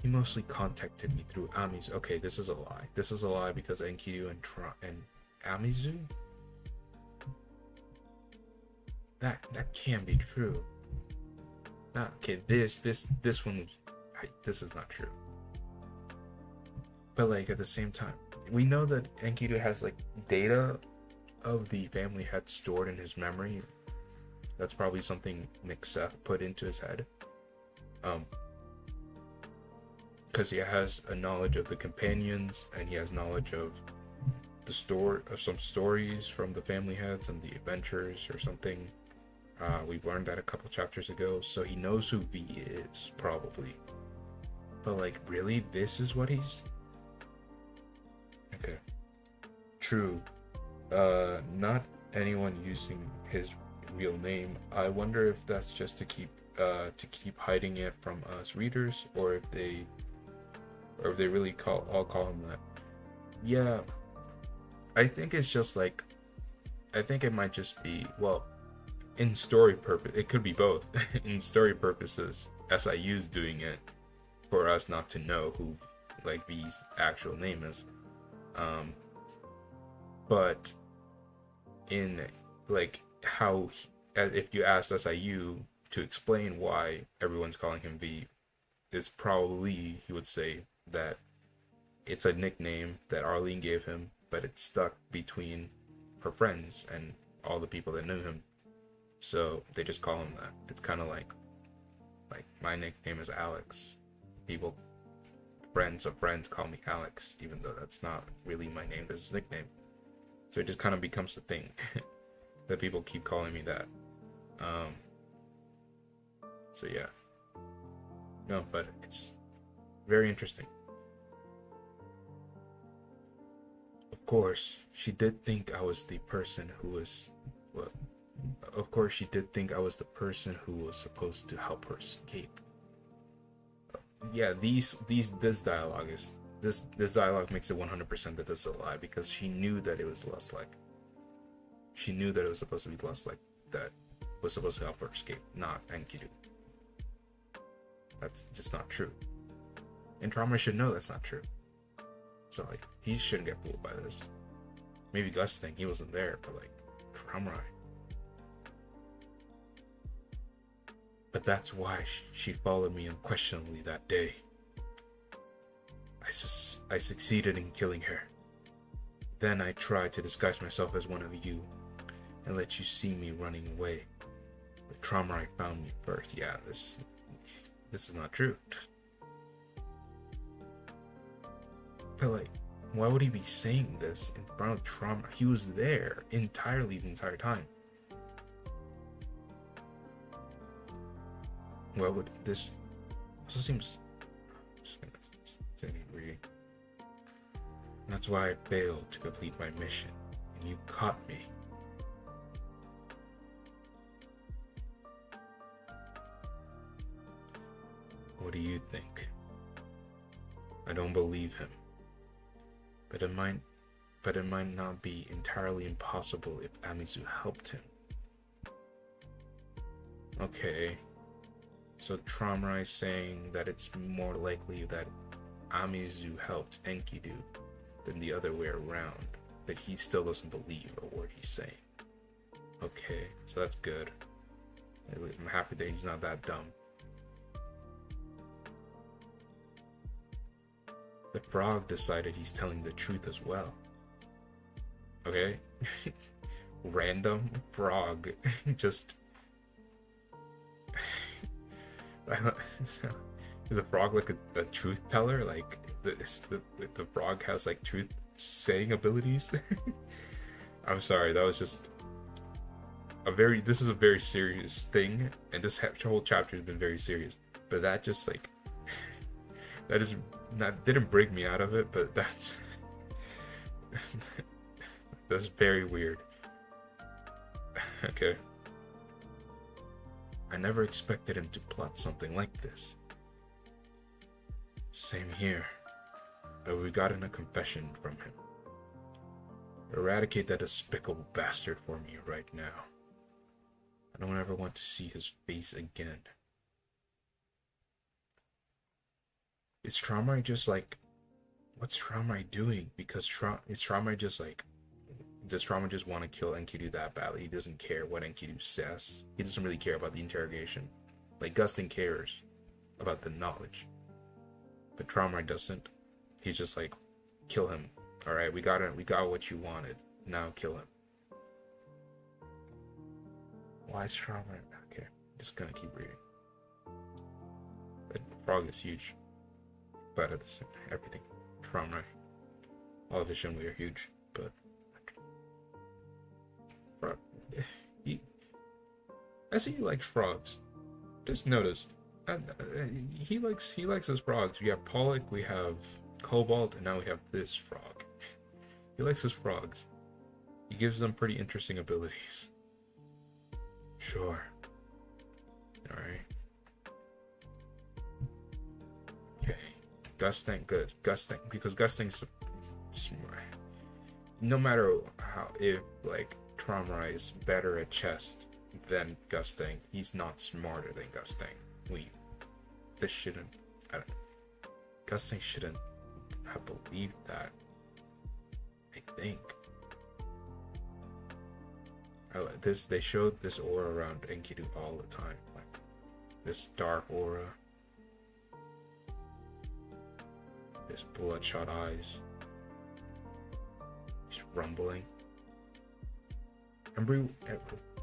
He mostly contacted me through Amizu. Okay, this is a lie. This is a lie because Enkidu and Amizu? That can't be true. Okay, this one, this is not true. But like at the same time, we know that Enkidu has like data of the family head stored in his memory. That's probably something Seth put into his head. Because he has a knowledge of the companions, and he has knowledge of some stories from the family heads and the adventures or something. We've learned that a couple chapters ago, so he knows who V is, probably. But like, really, this is what he's... Okay. True. Not anyone using his real name. I wonder if that's just to keep hiding it from us readers, or if they really all call him that. Yeah, I think it's just like, I think it might just be, well, in story purpose, it could be both. In story purposes, SIU's doing it for us not to know who like V's actual name is. But in like how if you ask SIU to explain why everyone's calling him V, is probably he would say that it's a nickname that Arlene gave him, but it's stuck between her friends and all the people that knew him, so they just call him that. It's kind of like my nickname is Alex. Friends of friends call me Alex, even though that's not really my name, that's his nickname. So it just kind of becomes a thing that people keep calling me that. So yeah. No, but it's very interesting. Of course, she did think I was the person who was... Well, of course she did think I was the person who was supposed to help her escape. Yeah, this dialogue makes it 100% that this is a lie, because she knew that it was Lustlike. She knew that it was supposed to be Lustlike that was supposed to help her escape, not Enkidu. That's just not true. And Trauma should know that's not true. So like, he shouldn't get fooled by this. Maybe Gus think he wasn't there, but like, Trauma. But that's why she followed me unquestionably that day. I succeeded in killing her. Then I tried to disguise myself as one of you and let you see me running away. But Traumarai found me first. Yeah, this is not true. But like, why would he be saying this in front of Trauma? He was there entirely the entire time. Why would this also seems just gonna continue reading. That's why I failed to complete my mission, and you caught me. What do you think? I don't believe him. But it might not be entirely impossible if Amizu helped him. Okay. So Traumarai is saying that it's more likely that Amizu helped Enkidu than the other way around. But he still doesn't believe a word he's saying. Okay, so that's good. I'm happy that he's not that dumb. The frog decided he's telling the truth as well. Okay? Random frog. Just... Is a frog like a truth teller? Like, the frog has like truth saying abilities? I'm sorry, that was just... This is a very serious thing, and this whole chapter has been very serious. But that just like... That didn't break me out of it, but that's very weird. Okay. I never expected him to plot something like this. Same here. But we got in a confession from him. Eradicate that despicable bastard for me right now. I don't ever want to see his face again. Is Traumarai just like... What's Traumarai doing? Because is Traumarai just like... Does Traumarai just want to kill Enkidu that badly? He doesn't care what Enkidu says. He doesn't really care about the interrogation. Like, Gustin cares about the knowledge. But Traumarai doesn't. He's just like, kill him. Alright, we got what you wanted. Now kill him. Why is Traumarai... Okay, just gonna keep reading. The frog is huge. But at the same time, everything. Traumarai. All of his Shinwei are huge, but... Frog. I see you like frogs. Just noticed. He likes his frogs. We have Pollock, we have Cobalt, and now we have this frog. He likes his frogs. He gives them pretty interesting abilities. Sure. Alright. Okay. Gusting, good. Gusting, because Gusting's smart. No matter how, if like Traumarai is better at chess than Gusting, he's not smarter than Gusting. Gusting shouldn't have believed that. I think. They showed this aura around Enkidu all the time, like this dark aura. His bloodshot eyes. He's rumbling.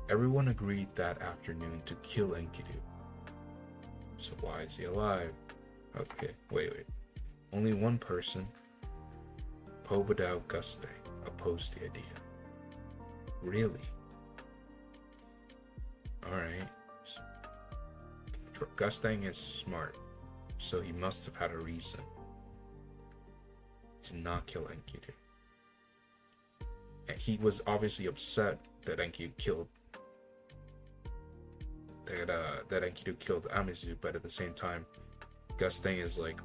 Everyone agreed that afternoon to kill Enkidu. So why is he alive? Okay, wait. Only one person, Pobadao Guste, opposed the idea. Really? Alright. Gusting is smart, so he must have had a reason to not kill Enkidu. And he was obviously upset that Enkidu killed Amizu, but at the same time, Gusting is like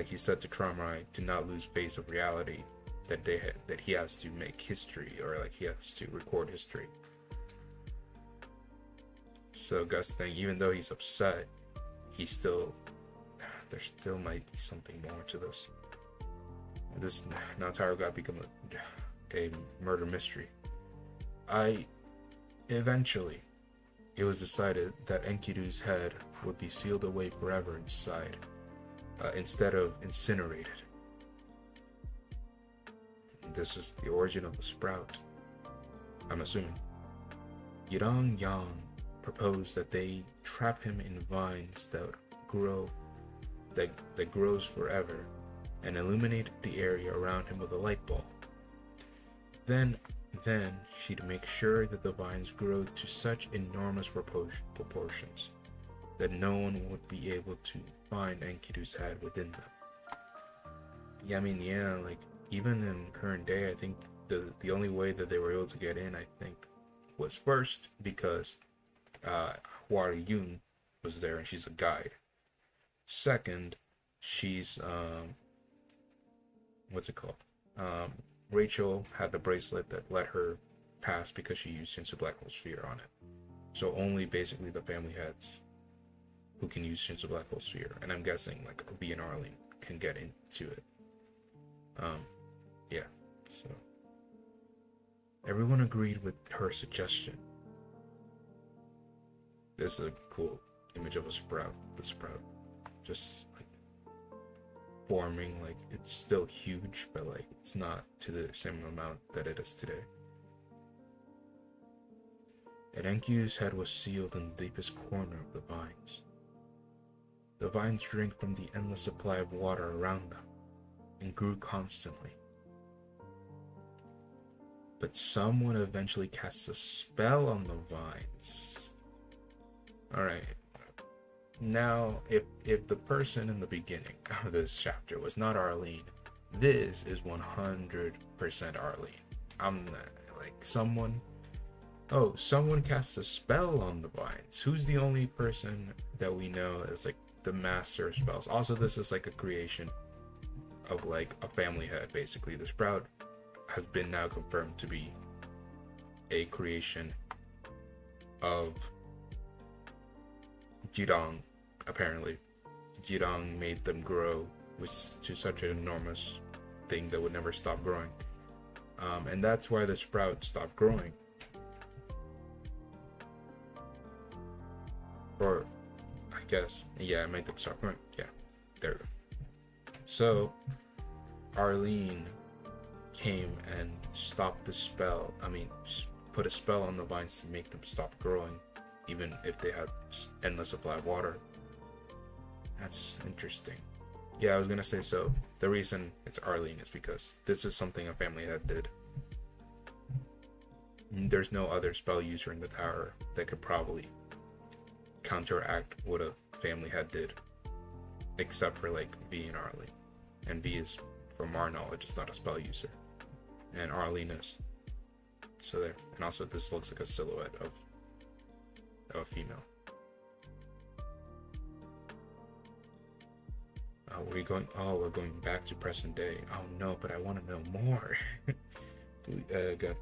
he said to Traumarai to not lose face of reality, that he has to make history, or like he has to record history. So Gusting, even though he's upset, there still might be something more to this. This now Taro got become a murder mystery. Eventually, it was decided that Enkidu's head would be sealed away forever inside, instead of incinerated. this is the origin of the sprout, I'm assuming. Yirang Yang proposed that they trap him in vines that grows forever, and illuminate the area around him with a light bulb. Then she'd make sure that the vines grow to such enormous proportions that no one would be able to find Enkidu's head within them. Yeah, I mean, yeah, like, even in current day, I think the only way that they were able to get in, I think, was first because Hua Yun was there and she's a guide. Second, she's what's it called? Rachel had the bracelet that let her pass because she used Shinsu Black Hole Sphere on it. So only basically the family heads who can use Shinsu Black Hole Sphere, and I'm guessing like V and Arlene can get into it. Yeah. So everyone agreed with her suggestion. This is a cool image of a sprout. The sprout, just like forming, like it's still huge, but like it's not to the same amount that it is today. And Enkidu's head was sealed in the deepest corner of the vines. The vines drank from the endless supply of water around them and grew constantly. But someone eventually cast a spell on the vines. Alright. Now, if the person in the beginning of this chapter was not Arlene, this is 100% Arlene. I'm like, someone casts a spell on the vines. Who's the only person that we know as like the master of spells? Also, this is like a creation of like a family head, basically. The sprout has been now confirmed to be a creation of Jirang. Apparently Jirang made them grow to such an enormous thing that would never stop growing, and that's why the sprout stopped growing, or I guess, yeah, I made them stop growing. Yeah, there we go. So Arlene came and stopped the spell. I mean, put a spell on the vines to make them stop growing, even if they had endless supply of water. That's interesting. Yeah, I was gonna say, so the reason it's Arlene is because this is something a family head did. There's no other spell user in the tower that could probably counteract what a family head did, except for like V and Arlene. And V is, from our knowledge, is not a spell user, and Arlene is. So there. And also, this looks like a silhouette of a female. We're going back to present day. Oh no, but I want to know more. Good.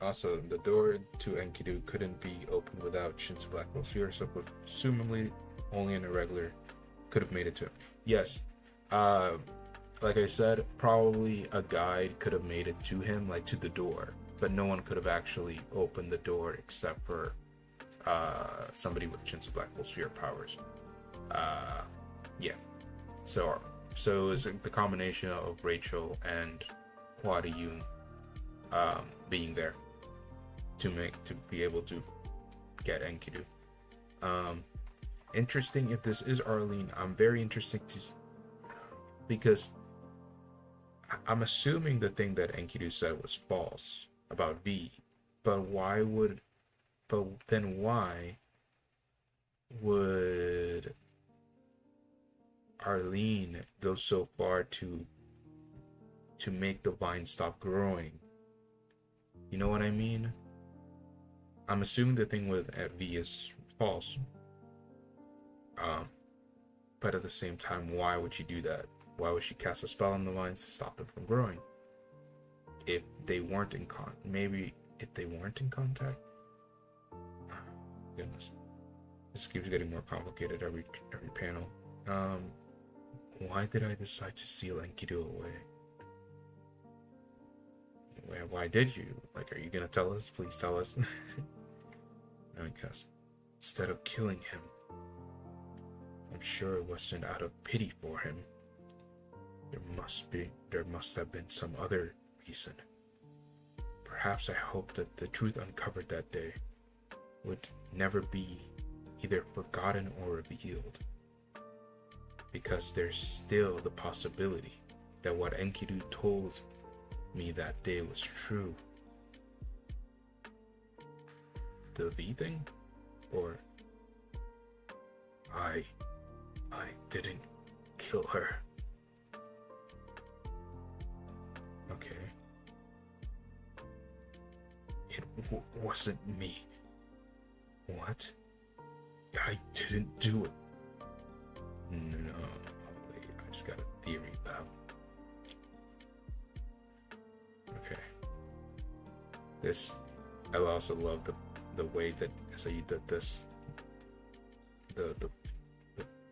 Also, the door to Enkidu couldn't be opened without Shinsu Black Hole Sphere, so presumably only an irregular could have made it to him. Yes. Like I said, probably a guide could have made it to him, like to the door, but no one could have actually opened the door except for somebody with Shinsu Black Hole Sphere powers. Yeah. So it was the combination of Rachel and Hua Yun being there to be able to get Enkidu. Interesting if this is Arlene. I'm very interested because I'm assuming the thing that Enkidu said was false about V, but why would Arlene go so far to make the vine stop growing? You know what I mean? I'm assuming the thing with V is false. But at the same time, why would she do that? Why would she cast a spell on the vines to stop them from growing? If they weren't in maybe if they weren't in contact? Goodness. This keeps getting more complicated every panel. Why did I decide to seal Enkidu away? Why did you? Like, are you gonna tell us? Please tell us. I guess. Instead of killing him. I'm sure it wasn't out of pity for him. There must have been some other reason. Perhaps I hoped that the truth uncovered that day would never be either forgotten or revealed. Because there's still the possibility that what Enkidu told me that day was true. The V thing? Or I didn't kill her. Okay. It wasn't me. What? I didn't do it. No, wait, I just got a theory about. Okay. This, I also love the way that so you did this. The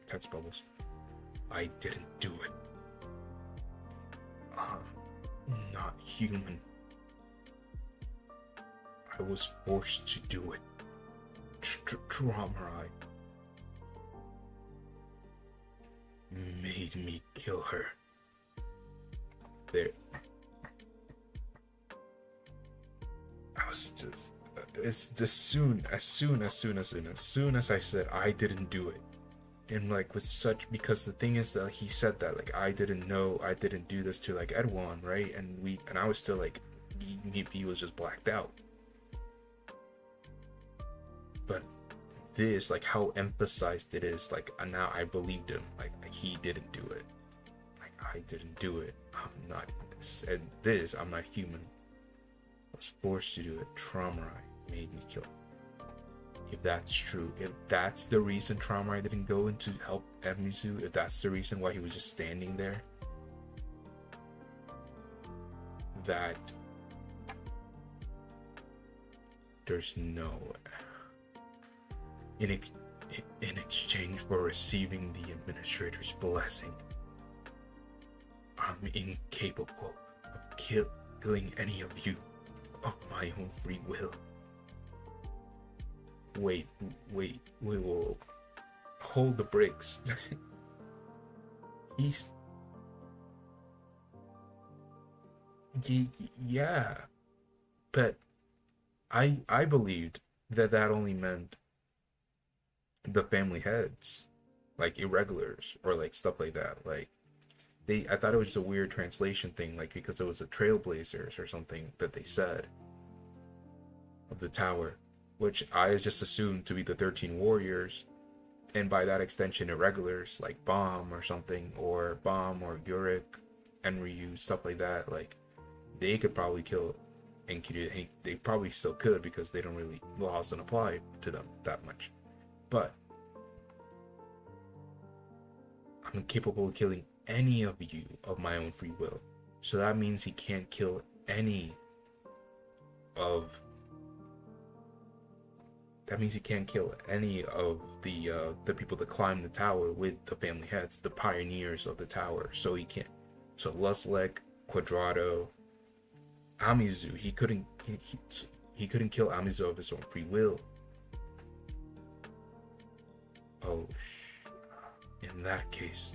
text bubbles. I didn't do it. Not human. I was forced to do it. Traumai made me kill her. There. I was just. It's just as soon as I said I didn't do it. And like with such, because the thing is that he said that like I didn't know, I didn't do this to like Edwan, right? And I was still like he was just blacked out. But this, like how emphasized it is, like now I believed him, like he didn't do it, like I didn't do it, I'm not, and this I'm not human, I was forced to do it, trauma made me kill. If that's true, if that's the reason Traumai didn't go in to help Emizu, if that's the reason why he was just standing there, that there's no in exchange for receiving the administrator's blessing, I'm incapable of killing any of you of my own free will. Wait, hold the brakes. Yeah, but I believed that only meant the family heads, like irregulars or like stuff like that. Like I thought it was just a weird translation thing, like because it was the Trailblazers or something that they said of the tower, which I just assumed to be the 13 warriors, and by that extension irregulars like Bomb or something, or Bomb or Yurik, Enryu, stuff like that. Like they could probably kill Enkidu. They probably still could because they don't really, laws don't apply to them that much. But I'm incapable of killing any of you of my own free will. So that means he can't kill any of the people that climb the tower with the family heads, the pioneers of the tower. So he can't. So Luslek, Quadrado, Amizu, he couldn't kill Amizu of his own free will. Oh, in that case,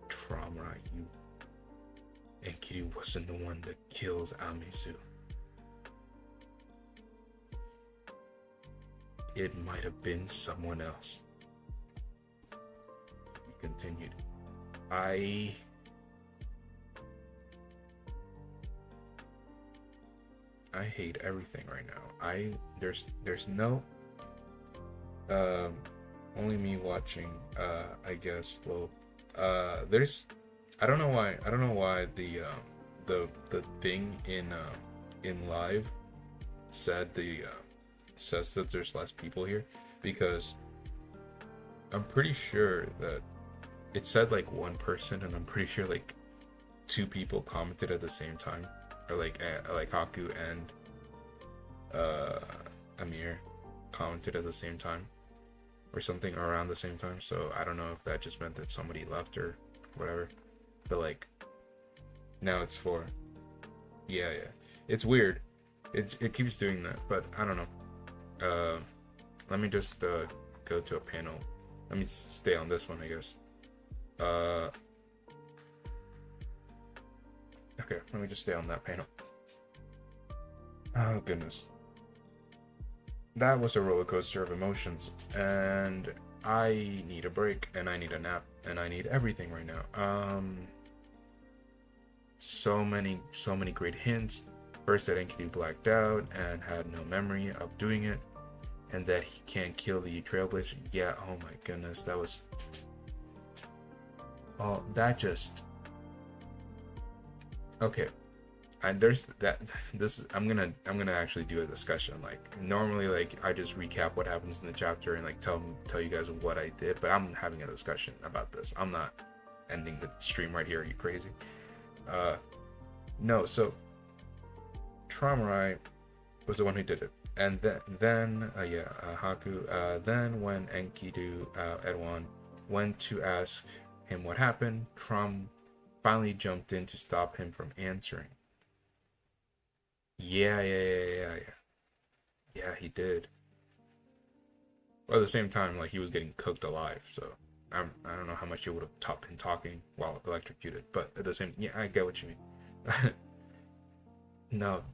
trauma, you. Enkidu wasn't the one that kills Amizu. It might have been someone else. He continued. I hate everything right now. There's no only me watching, I guess. Well, there's I don't know why the thing in live said says that there's less people here, because I'm pretty sure that it said like one person, and I'm pretty sure like two people commented at the same time, or like Haku and Amir commented at the same time, or something around the same time. So I don't know if that just meant that somebody left or whatever, but like now it's 4. Yeah, it's weird. It keeps doing that, but I don't know. Let me just go to a panel. Let me stay on this one, I guess. Uh, okay, let me just stay on that panel. Oh goodness, that was a roller coaster of emotions, and I need a break, and I need a nap, and I need everything right now. So many great hints. First, that Enkidu blacked out and had no memory of doing it, and that he can't kill the Trailblazer. Yeah, oh my goodness, that was. Oh, that just. Okay, and there's that. This I'm gonna actually do a discussion. Like normally, like I just recap what happens in the chapter and like tell you guys what I did. But I'm having a discussion about this. I'm not ending the stream right here. Are you crazy? No. So Traumarai was the one who did it, and then Haku. Then when Enkidu Edwan went to ask him what happened, Trom finally jumped in to stop him from answering. Yeah, he did. Well, at the same time, like he was getting cooked alive, so I don't know how much he would have been talking while electrocuted, but at the same, yeah, I get what you mean. No,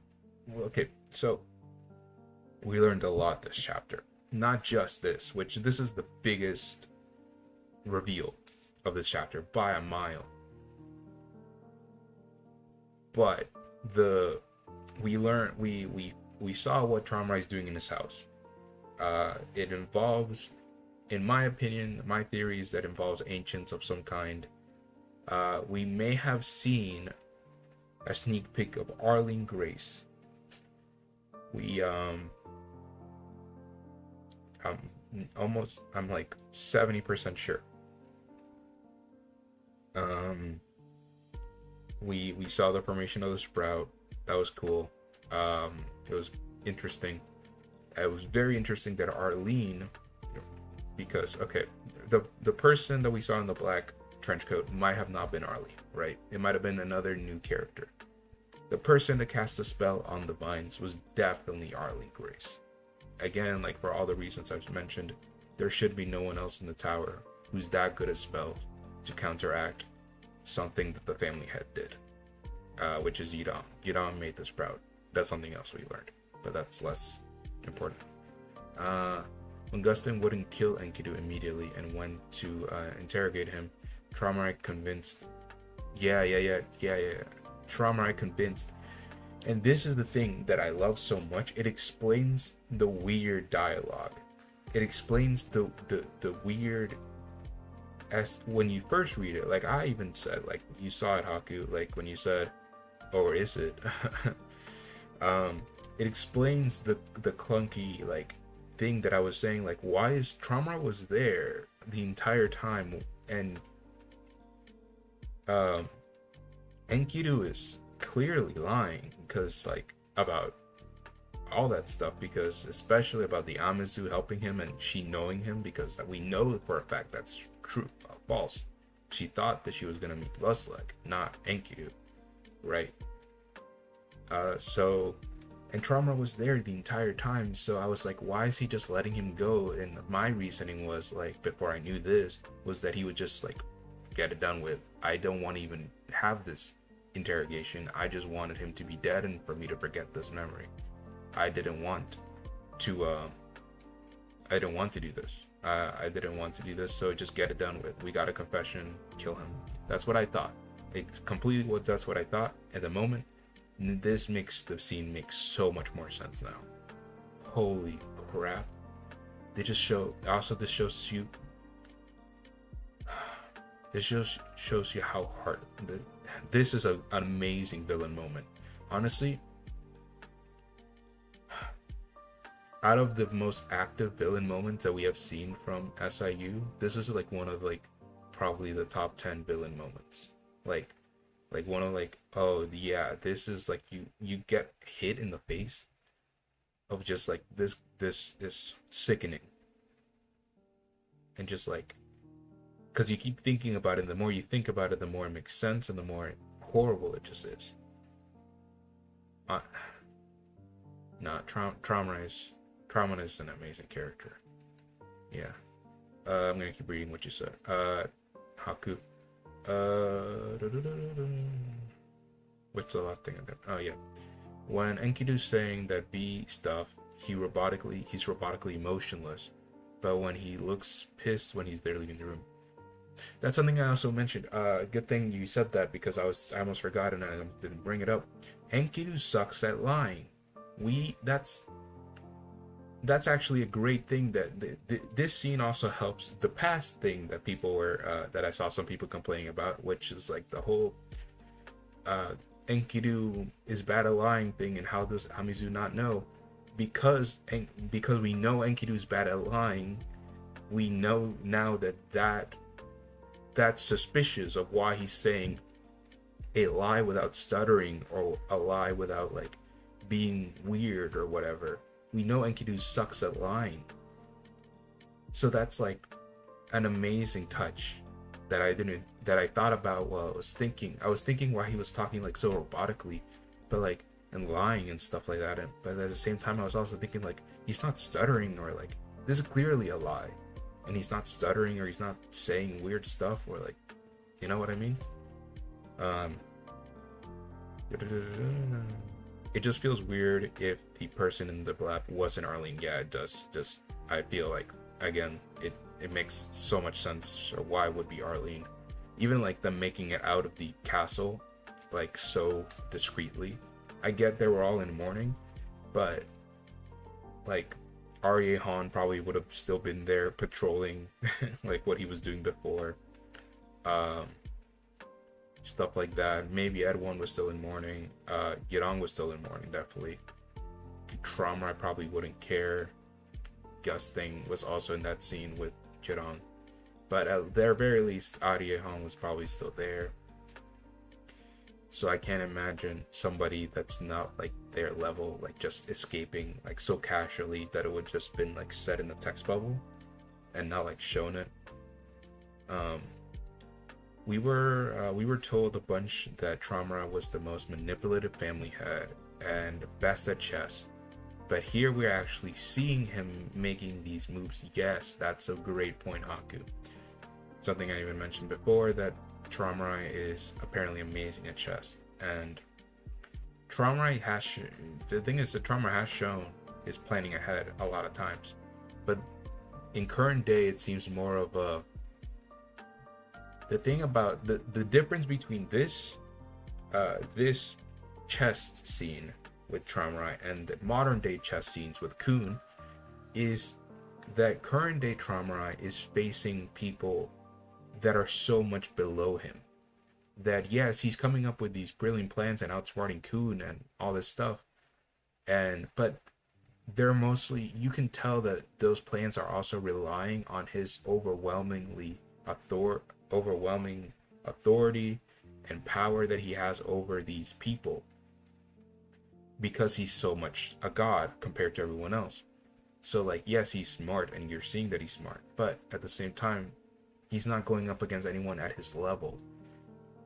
well, okay, so we learned a lot this chapter. Not just this, which this is the biggest reveal of this chapter by a mile. But we saw what Traumarai is doing in his house. It involves, in my opinion, my theory is that involves ancients of some kind. We may have seen a sneak peek of Arlene Grace. I'm like 70% sure. We saw the formation of the sprout. That was cool. It was interesting. It was very interesting that Arlene, because okay, the person that we saw in the black trench coat might have not been Arlene, right? It might have been another new character. The person that cast the spell on the vines was definitely Arlene Grace. Again, like for all the reasons I've mentioned, there should be no one else in the tower who's that good at spells to counteract something that the family head did, which is Yidam. Yidam made the sprout. That's something else we learned, but that's less important. When Gustin wouldn't kill Enkidu immediately and went to interrogate him, Traumarai convinced. Traumarai convinced. And this is the thing that I love so much. It explains the weird dialogue. It explains the weird, as when you first read it, like I even said, like you saw it, Haku, like when you said, or is it? It explains the clunky like thing that I was saying, like why is Traumarai was there the entire time, and Enkidu is clearly lying because like about all that stuff, because especially about the Amizu helping him and she knowing him, because we know for a fact that's true, false. She thought that she was gonna meet Lusleg, not Enkidu, right? So, and Traumarai was there the entire time, so I was like, why is he just letting him go? And my reasoning was like, before I knew this, was that he would just like get it done with. I don't want to even have this interrogation. I just wanted him to be dead and for me to forget this memory. I didn't want to do this. I didn't want to do this, so just get it done with. We got a confession, kill him. That's what I thought. That's what I thought at the moment. This makes the scene make so much more sense now. Holy crap. They just show, also this shows you, how hard, this is an amazing villain moment. Honestly, out of the most active villain moments that we have seen from SIU, this is like one of like probably the top 10 villain moments. Like one of like, oh yeah, this is like you get hit in the face of just like this is sickening, and just like, because you keep thinking about it, and the more you think about it, the more it makes sense and the more horrible it just is. Traumarai is an amazing character. Yeah. I'm gonna keep reading what you said. Haku. What's the last thing I got? Oh yeah, when Enkidu's saying that B stuff, he's robotically motionless, but when he looks pissed when he's there leaving the room. That's something I also mentioned. Good thing you said that because I almost forgot and I didn't bring it up. Enkidu sucks at lying. That's actually a great thing that this scene also helps the past thing that people were that I saw some people complaining about, which is like the whole uh, Enkidu is bad at lying thing, and how does Hamizu not know? Because we know Enkidu's bad at lying, we know now that's suspicious of why he's saying a lie without stuttering or a lie without like being weird or whatever. We know Enkidu sucks at lying. So that's like an amazing touch that I thought about while I was thinking. I was thinking why he was talking like so robotically, but like and lying and stuff like that. But at the same time, I was also thinking like he's not stuttering or like this is clearly a lie, and he's not stuttering or he's not saying weird stuff or like, you know what I mean? It just feels weird if the person in the lab wasn't Arlene. Yeah, it does. Just I feel like again, it makes so much sense why it would be Arlene. Even like them making it out of the castle, like so discreetly. I get they were all in mourning, but like Arye Han probably would have still been there patrolling, like what he was doing before. Stuff like that. Maybe Edwin was still in mourning. Yirong was still in mourning, definitely. Trauma, I probably wouldn't care. Gus thing was also in that scene with Yirong. But at their very least, Arye Han was probably still there. So I can't imagine somebody that's not like their level, like just escaping like so casually that it would just been like set in the text bubble and not like shown it. We were told a bunch that Trauma was the most manipulative family head and best at chess, but here we're actually seeing him making these moves. Yes, that's a great point, Haku. Something I even mentioned before, that Trauma is apparently amazing at chess, and Trauma the thing is that Trauma has shown his planning ahead a lot of times, but in current day it seems more of a the thing about the difference between this chess scene with Trauma and the modern day chess scenes with Kun is that current day Trauma is facing people that are so much below him. That yes, he's coming up with these brilliant plans and outsmarting Kun and all this stuff, but they're mostly, you can tell that those plans are also relying on his overwhelming authority and power that he has over these people, because he's so much a god compared to everyone else. So like, yes, he's smart and you're seeing that he's smart, but at the same time he's not going up against anyone at his level.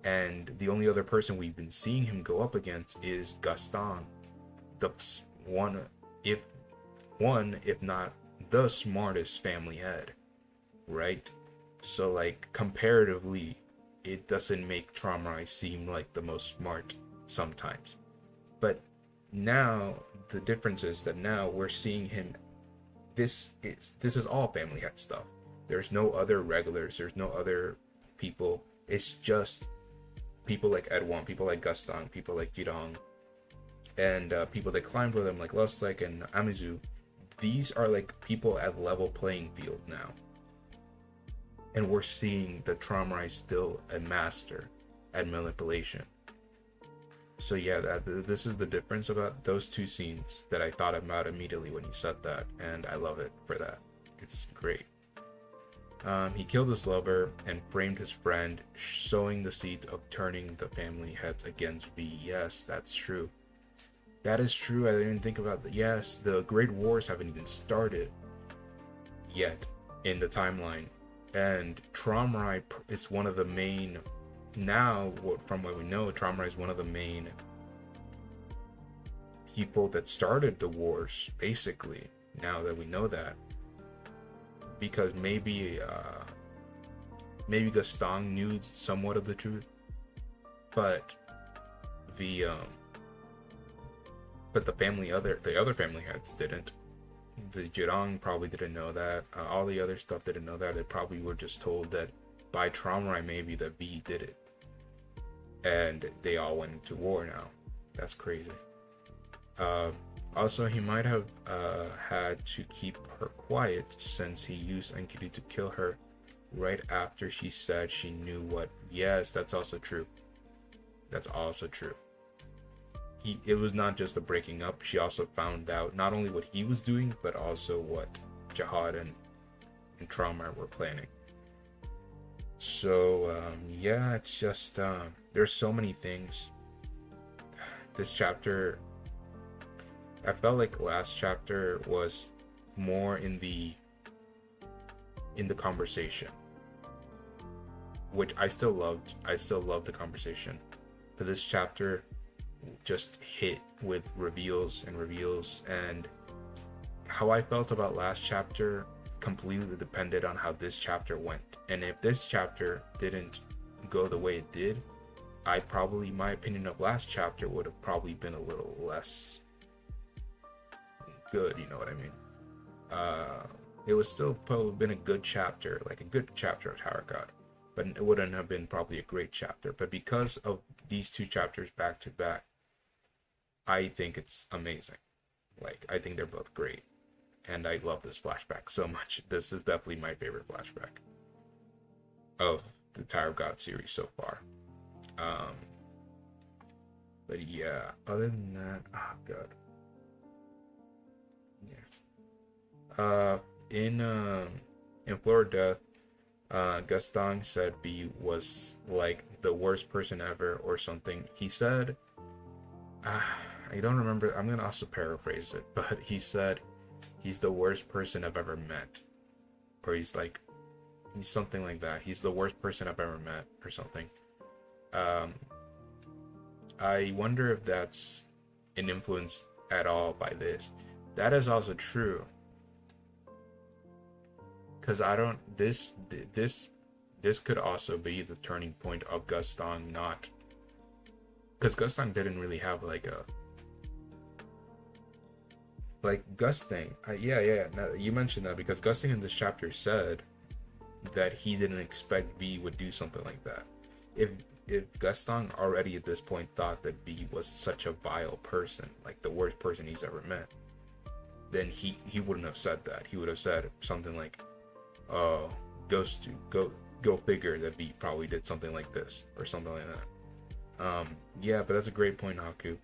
And the only other person we've been seeing him go up against is Gaston, the one if not the smartest family head, right? So like comparatively, it doesn't make Trauma seem like the most smart sometimes. But now the difference is that now we're seeing him. This is all family head stuff. There's no other regulars. There's no other people. It's just people like Edwin, people like Gaston, people like Yirong, and people that climbed with him like Lustek and Amizu. These are like people at level playing field now. And we're seeing that Trauma is still a master at manipulation. So yeah, this is the difference about those two scenes that I thought about immediately when you said that, and I love it for that. It's great. He killed his lover and framed his friend, sowing the seeds of turning the family heads against V. Yes, that's true. That is true. I didn't even think about that. Yes, the Great Wars haven't even started yet in the timeline. And Trauma is one of the main, now from what we know, Trauma is one of the main people that started the wars, basically, now that we know that. Because maybe maybe Gaston knew somewhat of the truth, but the the other family heads didn't. The Jirang probably didn't know that. All the other stuff didn't know that. They probably were just told that by Traumarai maybe that V did it, and they all went into war now. That's crazy. Also, he might have had to keep her quiet since he used Enkidu to kill her right after she said she knew what. Yes, that's also true. That's also true. It was not just a breaking up. She also found out not only what he was doing, but also what Jihad and Trauma were planning. So yeah, it's just there's so many things. This chapter, I felt like last chapter was more in the conversation, which I still loved. I still loved the conversation, but this chapter just hit with reveals, and how I felt about last chapter completely depended on how this chapter went. And if this chapter didn't go the way it did, my opinion of last chapter would have probably been a little less good, you know what I mean? It was still probably been a good chapter, like a good chapter of Tower God, but it wouldn't have been probably a great chapter. But because of these two chapters back to back, I think it's amazing. Like, I think they're both great, and I love this flashback so much. This is definitely my favorite flashback of the Tower of God series so far. But yeah, other than that, oh god. Yeah. In Florida Death, Gaston said B was like the worst person ever or something. He said, I don't remember. I'm gonna also paraphrase it, but he said he's the worst person I've ever met, or he's something like that. He's the worst person I've ever met, or something. I wonder if that's an influence at all by this. That is also true, because I don't. This could also be the turning point of Gaston not. Because Gaston didn't really have like Gusting. Yeah. Now, you mentioned that because Gusting in this chapter said that he didn't expect V would do something like that. If Gaston already at this point thought that V was such a vile person, like the worst person he's ever met, then he wouldn't have said that. He would have said something like, "Oh, go figure that V probably did something like this or something like that." Yeah, but that's a great point, Haku.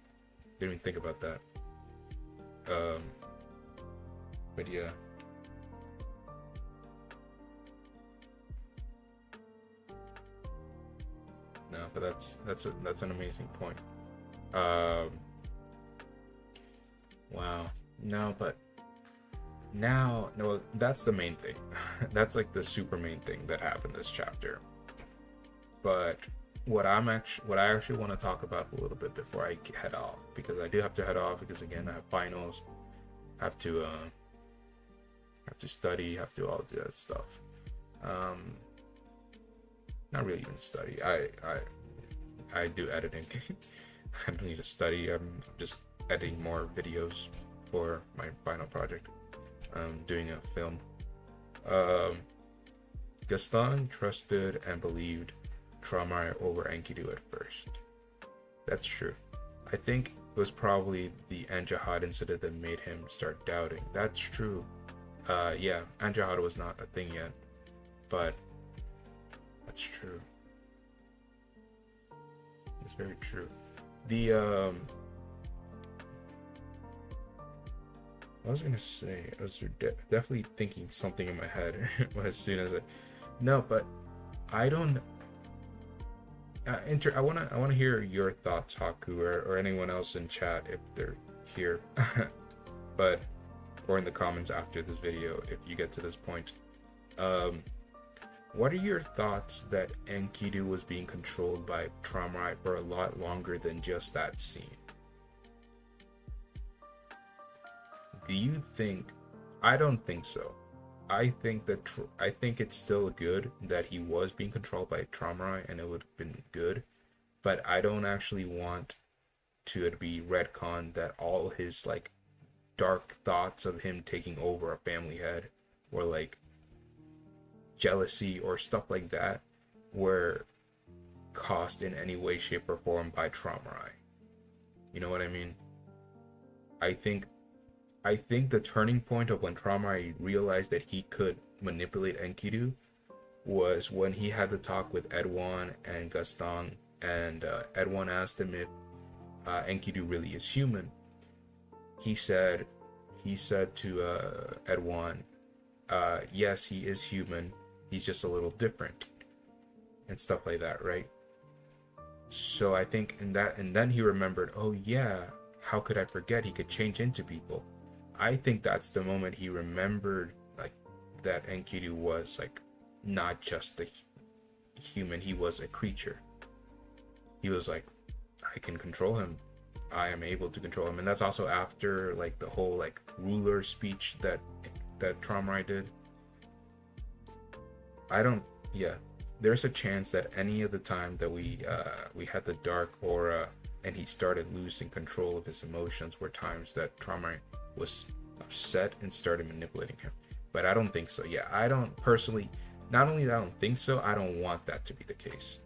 Didn't even think about that. But yeah. No, but that's an amazing point. Wow. No, that's the main thing. That's like the super main thing that happened this chapter. But what I actually want to talk about a little bit before I head off, because I do have to head off because again I have finals, have to study, have to all do that stuff. Not really even study. I do editing. I don't need to study. I'm just editing more videos for my final project. I'm doing a film. Gaston trusted and believed Trauma over Enkidu at first. That's true. I think it was probably the Anjahad incident that made him start doubting. That's true. Yeah, Anjahad was not a thing yet, but that's true. It's very true. I was gonna say, I was definitely thinking something in my head as soon as no, but I don't. I wanna hear your thoughts, Haku, or anyone else in chat if they're here, but or in the comments after this video if you get to this point. What are your thoughts that Enkidu was being controlled by Traumrai for a lot longer than just that scene? Do you think? I don't think so. I think it's still good that he was being controlled by Traumarai, and it would have been good. But I don't actually want to it be retconned that all his like dark thoughts of him taking over a family head, or like jealousy or stuff like that, were caused in any way, shape, or form by Traumarai. You know what I mean? I think I think the turning point of when Traumarai realized that he could manipulate Enkidu was when he had the talk with Edwan and Gaston, and Edwan asked him if Enkidu really is human. He said to Edwan, yes, he is human. He's just a little different, and stuff like that, right? So I think in that, and then he remembered, oh yeah, how could I forget? He could change into people. I think that's the moment he remembered, like, that Enkidu was like not just a human; he was a creature. He was like, I can control him. I am able to control him, and that's also after like the whole like ruler speech that Traumarai did. I don't. Yeah, there's a chance that any of the time that we had the dark aura and he started losing control of his emotions were times that Traumarai was upset and started manipulating him. But I don't think so. Yeah, I don't personally. Not only that I don't think so, I don't want that to be the case,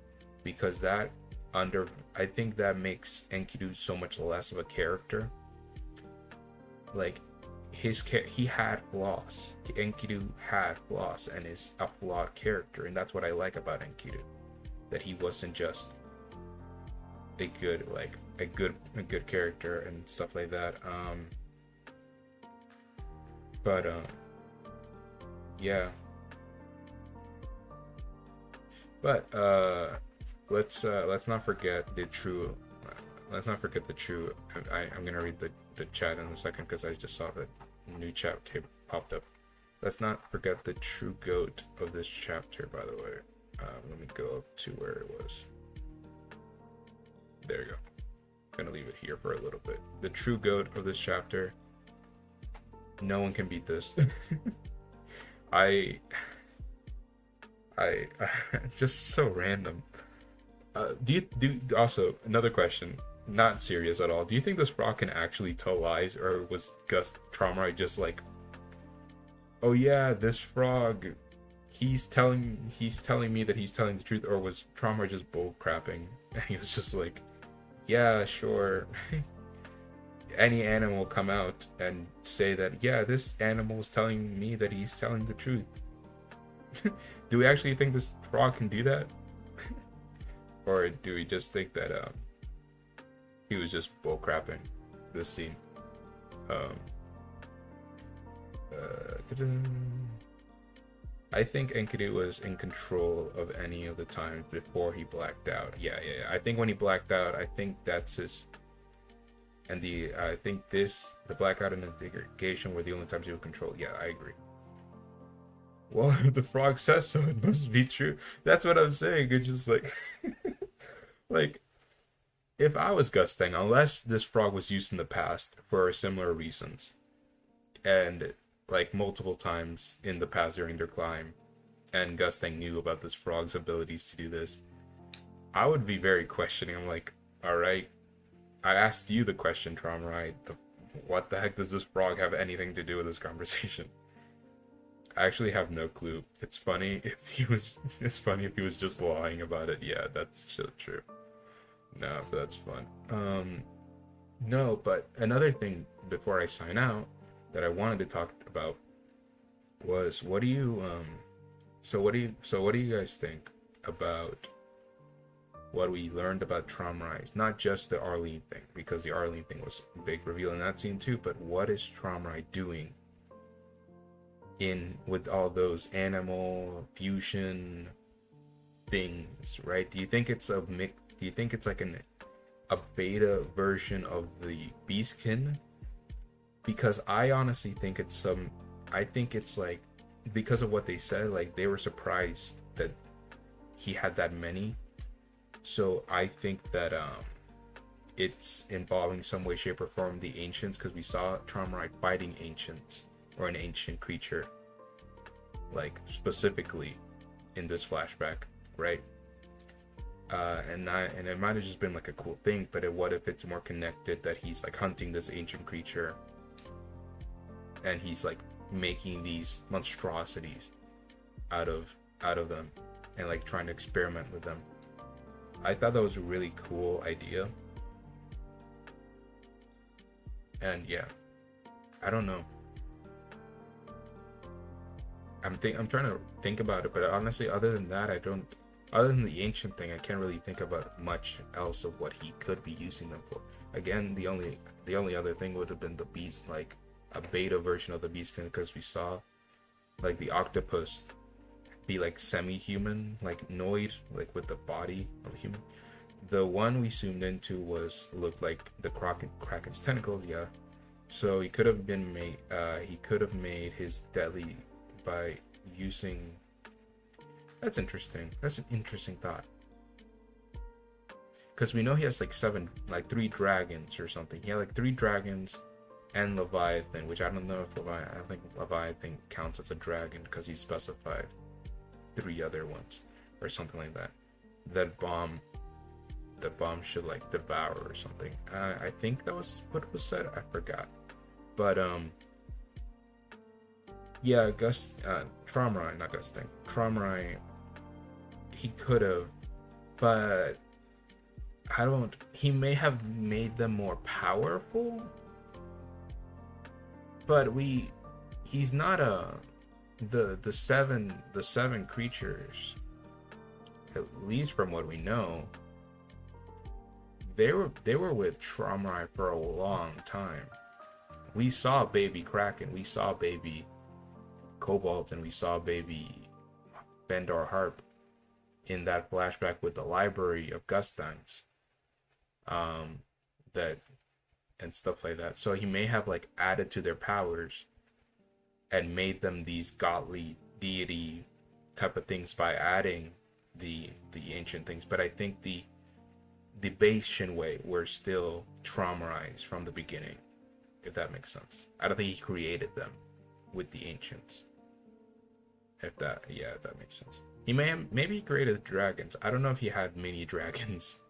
because I think that makes Enkidu so much less of a character. Like he had flaws. Enkidu had flaws and is a flawed character, and that's what I like about Enkidu. That he wasn't just a good character and stuff like that. Yeah. But let's not forget the true. Let's not forget the true. I'm gonna read the chat in a second because I just saw the new chat popped up. Let's not forget the true goat of this chapter. By the way, let me go up to where it was. There you go. I'm gonna leave it here for a little bit. The true goat of this chapter. No one can beat this. I just so random. Do also another question, not serious at all. Do you think this frog can actually tell lies, or was Gus Traumarai just like, oh yeah, this frog, he's telling me that he's telling the truth, or was Traumarai just bull crapping and he was just like, yeah, sure. Any animal will come out and say that, yeah, this animal is telling me that he's telling the truth. Do we actually think this frog can do that? Or do we just think that he was just bullcrapping this scene? I think Enkidu was in control of any of the times before he blacked out. Yeah. I think when he blacked out, I think that's his. And I think the blackout and integration were the only times he would control. Yeah, I agree. Well, if the frog says so, it must be true. That's what I'm saying. It's just like, like, if I was Gustang, unless this frog was used in the past for similar reasons, and like multiple times in the past during their climb, and Gustang knew about this frog's abilities to do this, I would be very questioning. I'm like, all right, I asked you the question, Traumarai. What the heck does this frog have anything to do with this conversation? I actually have no clue. It's funny if he was just lying about it. Yeah, that's true. No, that's fun. No, but another thing before I sign out that I wanted to talk about was what do you guys think about what we learned about Traumarai? Not just the Arlene thing, because the Arlene thing was a big reveal in that scene too, but what is Traumarai doing with all those animal fusion things, right? Do you think it's like a beta version of the Beastkin? Because I honestly think I think it's like, because of what they said, like they were surprised that he had that many. So I think that it's involving some way, shape, or form the ancients, because we saw Traumarai fighting ancients or an ancient creature. like specifically in this flashback, right? And it might have just been like a cool thing, but what if it's more connected, that he's like hunting this ancient creature and he's like making these monstrosities out of them and like trying to experiment with them. I thought that was a really cool idea. And yeah, I don't know. I'm trying to think about it, but honestly, other than that, other than the ancient thing, I can't really think about much else of what he could be using them for. Again, the only other thing would have been the beast, like a beta version of the beast, because we saw like the octopus be like semi-human, like Noid, like with the body of a human. The one we zoomed into looked like the Kraken's tentacles, yeah. So he could have been made. He could have made his deadly by using. That's interesting. That's an interesting thought. Because we know he has like 3 dragons or something. He had like 3 dragons and Leviathan, which I don't know if I think Leviathan counts as a dragon because he specified 3 other ones or something like that. That bomb should like devour or something. I think that was what was said. I forgot. But yeah, Tromrai, not Gusting. Tromrai, he could have, but he may have made them more powerful, but he's not the seven creatures, at least from what we know, they were with Tromrai for a long time. We saw baby Kraken, we saw baby Cobalt, and we saw baby Bendar Harp in that flashback with the library of Gustangs, that and stuff like that. So he may have like added to their powers and made them these godly deity type of things by adding the ancient things. But I think the base Shinwei were still traumatized from the beginning, if that makes sense. I don't think he created them with the ancients. If that makes sense. He maybe he created dragons. I don't know if he had many dragons.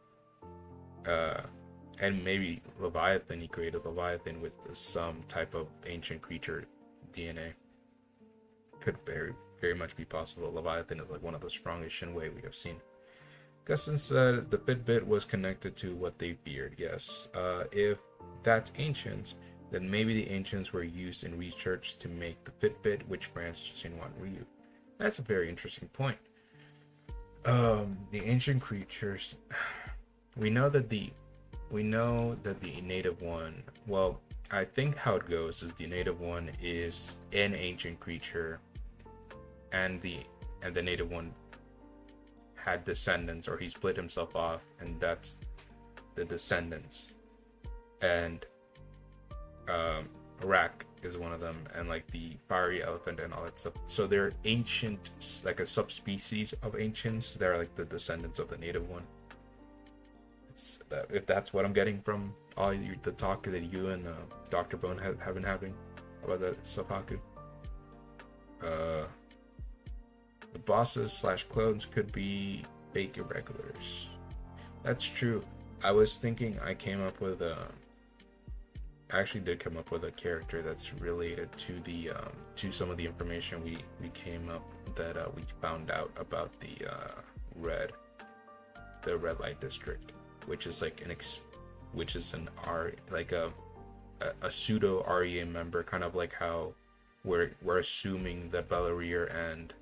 And maybe Leviathan, he created Leviathan with some type of ancient creature DNA. Could very much be possible. Leviathan is like one of the strongest Shinwei we have seen. Gustin said the Fitbit was connected to what they feared. Yes. If that's ancients, then maybe the ancients were used in research to make the Fitbit, which branched to Shinwan Ryu. That's a very interesting point. The ancient creatures. We know that the native one. Well, I think how it goes is the native one is an ancient creature, and the native one had descendants, or he split himself off, and that's the descendants. And Rak is one of them, and like the fiery elephant and all that stuff. So they're ancient, like a subspecies of ancients. They're like the descendants of the native one. If that's what I'm getting from all the talk that you and Dr. Bone have been having about the Sapaku. The bosses / clones could be fake irregulars. That's true. I was thinking I actually did come up with a character that's related to the to some of the information we came up that we found out about the red light district, which is like a pseudo REA member, kind of like how we're assuming that Belarier and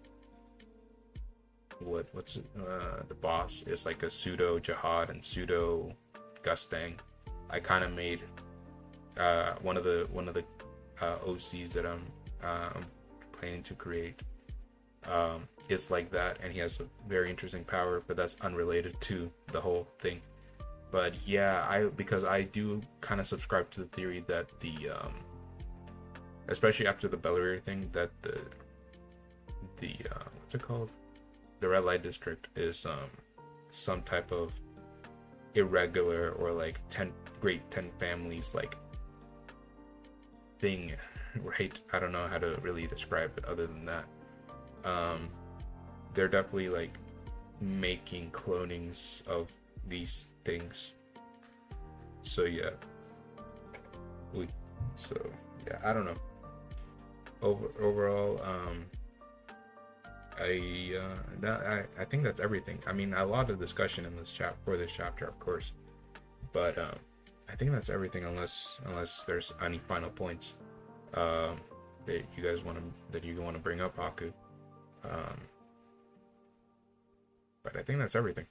the boss is like a pseudo Jihad and pseudo Gustang. I kind of made one of the OCs that I'm planning to create is like that, and he has a very interesting power, but that's unrelated to the whole thing. But yeah, because I do kind of subscribe to the theory that especially after the Belarier thing, that the what's it called? The red light district is some type of irregular or like 10 families like thing, right? I don't know how to really describe it other than that. Um, they're definitely like making clonings of these things. So yeah, we. So yeah, I don't know. Overall, I think that's everything. I mean, a lot of discussion in this chapter, of course, but I think that's everything. Unless there's any final points that you want to bring up, Haku. Um, but I think that's everything.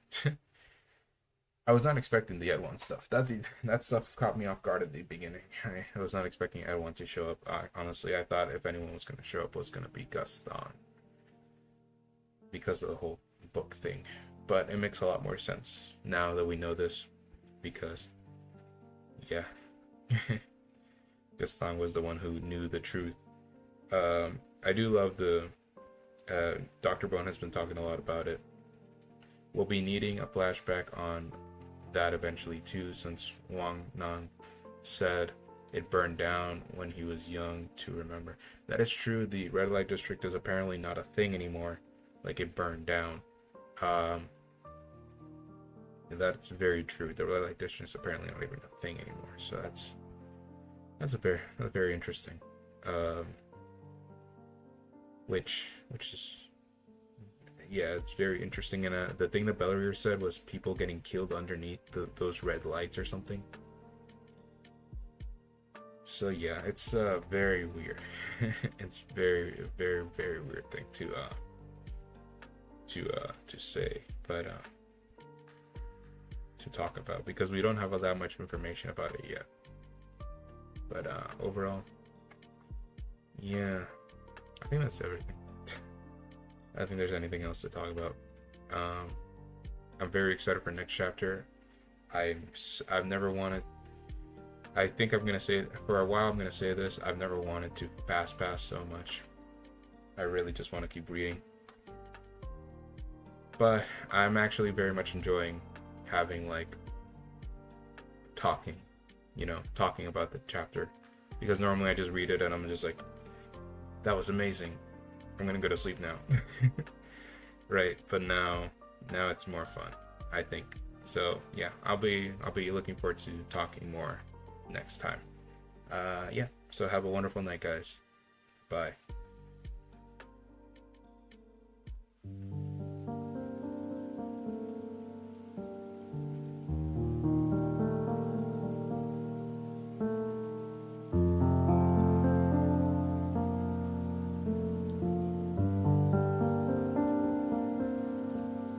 I was not expecting the Ed 1 stuff. That stuff caught me off guard at the beginning. I was not expecting Ed 1 to show up. Honestly, I thought if anyone was going to show up, it was going to be Gaston because of the whole book thing. But it makes a lot more sense now that we know this, because yeah, Gaston was the one who knew the truth. I do love the Dr. Bone has been talking a lot about it. We'll be needing a flashback on that eventually too, since Wang Nang said it burned down when he was young to remember. That is true. The red light district is apparently not a thing anymore. Like, it burned down. That's very true. The red light district is apparently not even a thing anymore. So that's very interesting. Which is, yeah, it's very interesting. And the thing that Bellery said was people getting killed underneath those red lights or something. So yeah, it's very weird. It's very weird thing to say, but to talk about, because we don't have that much information about it yet. But overall, yeah, I think that's everything. I don't think there's anything else to talk about. I'm very excited for next chapter. I've never wanted. I think I'm gonna say for a while. I'm gonna say this. I've never wanted to pass so much. I really just want to keep reading. But I'm actually very much enjoying having like talking about the chapter, because normally I just read it and I'm just like, that was amazing, I'm gonna go to sleep now. Right? But now it's more fun, I think. So yeah, I'll be looking forward to talking more next time. Yeah, so have a wonderful night, guys. Bye.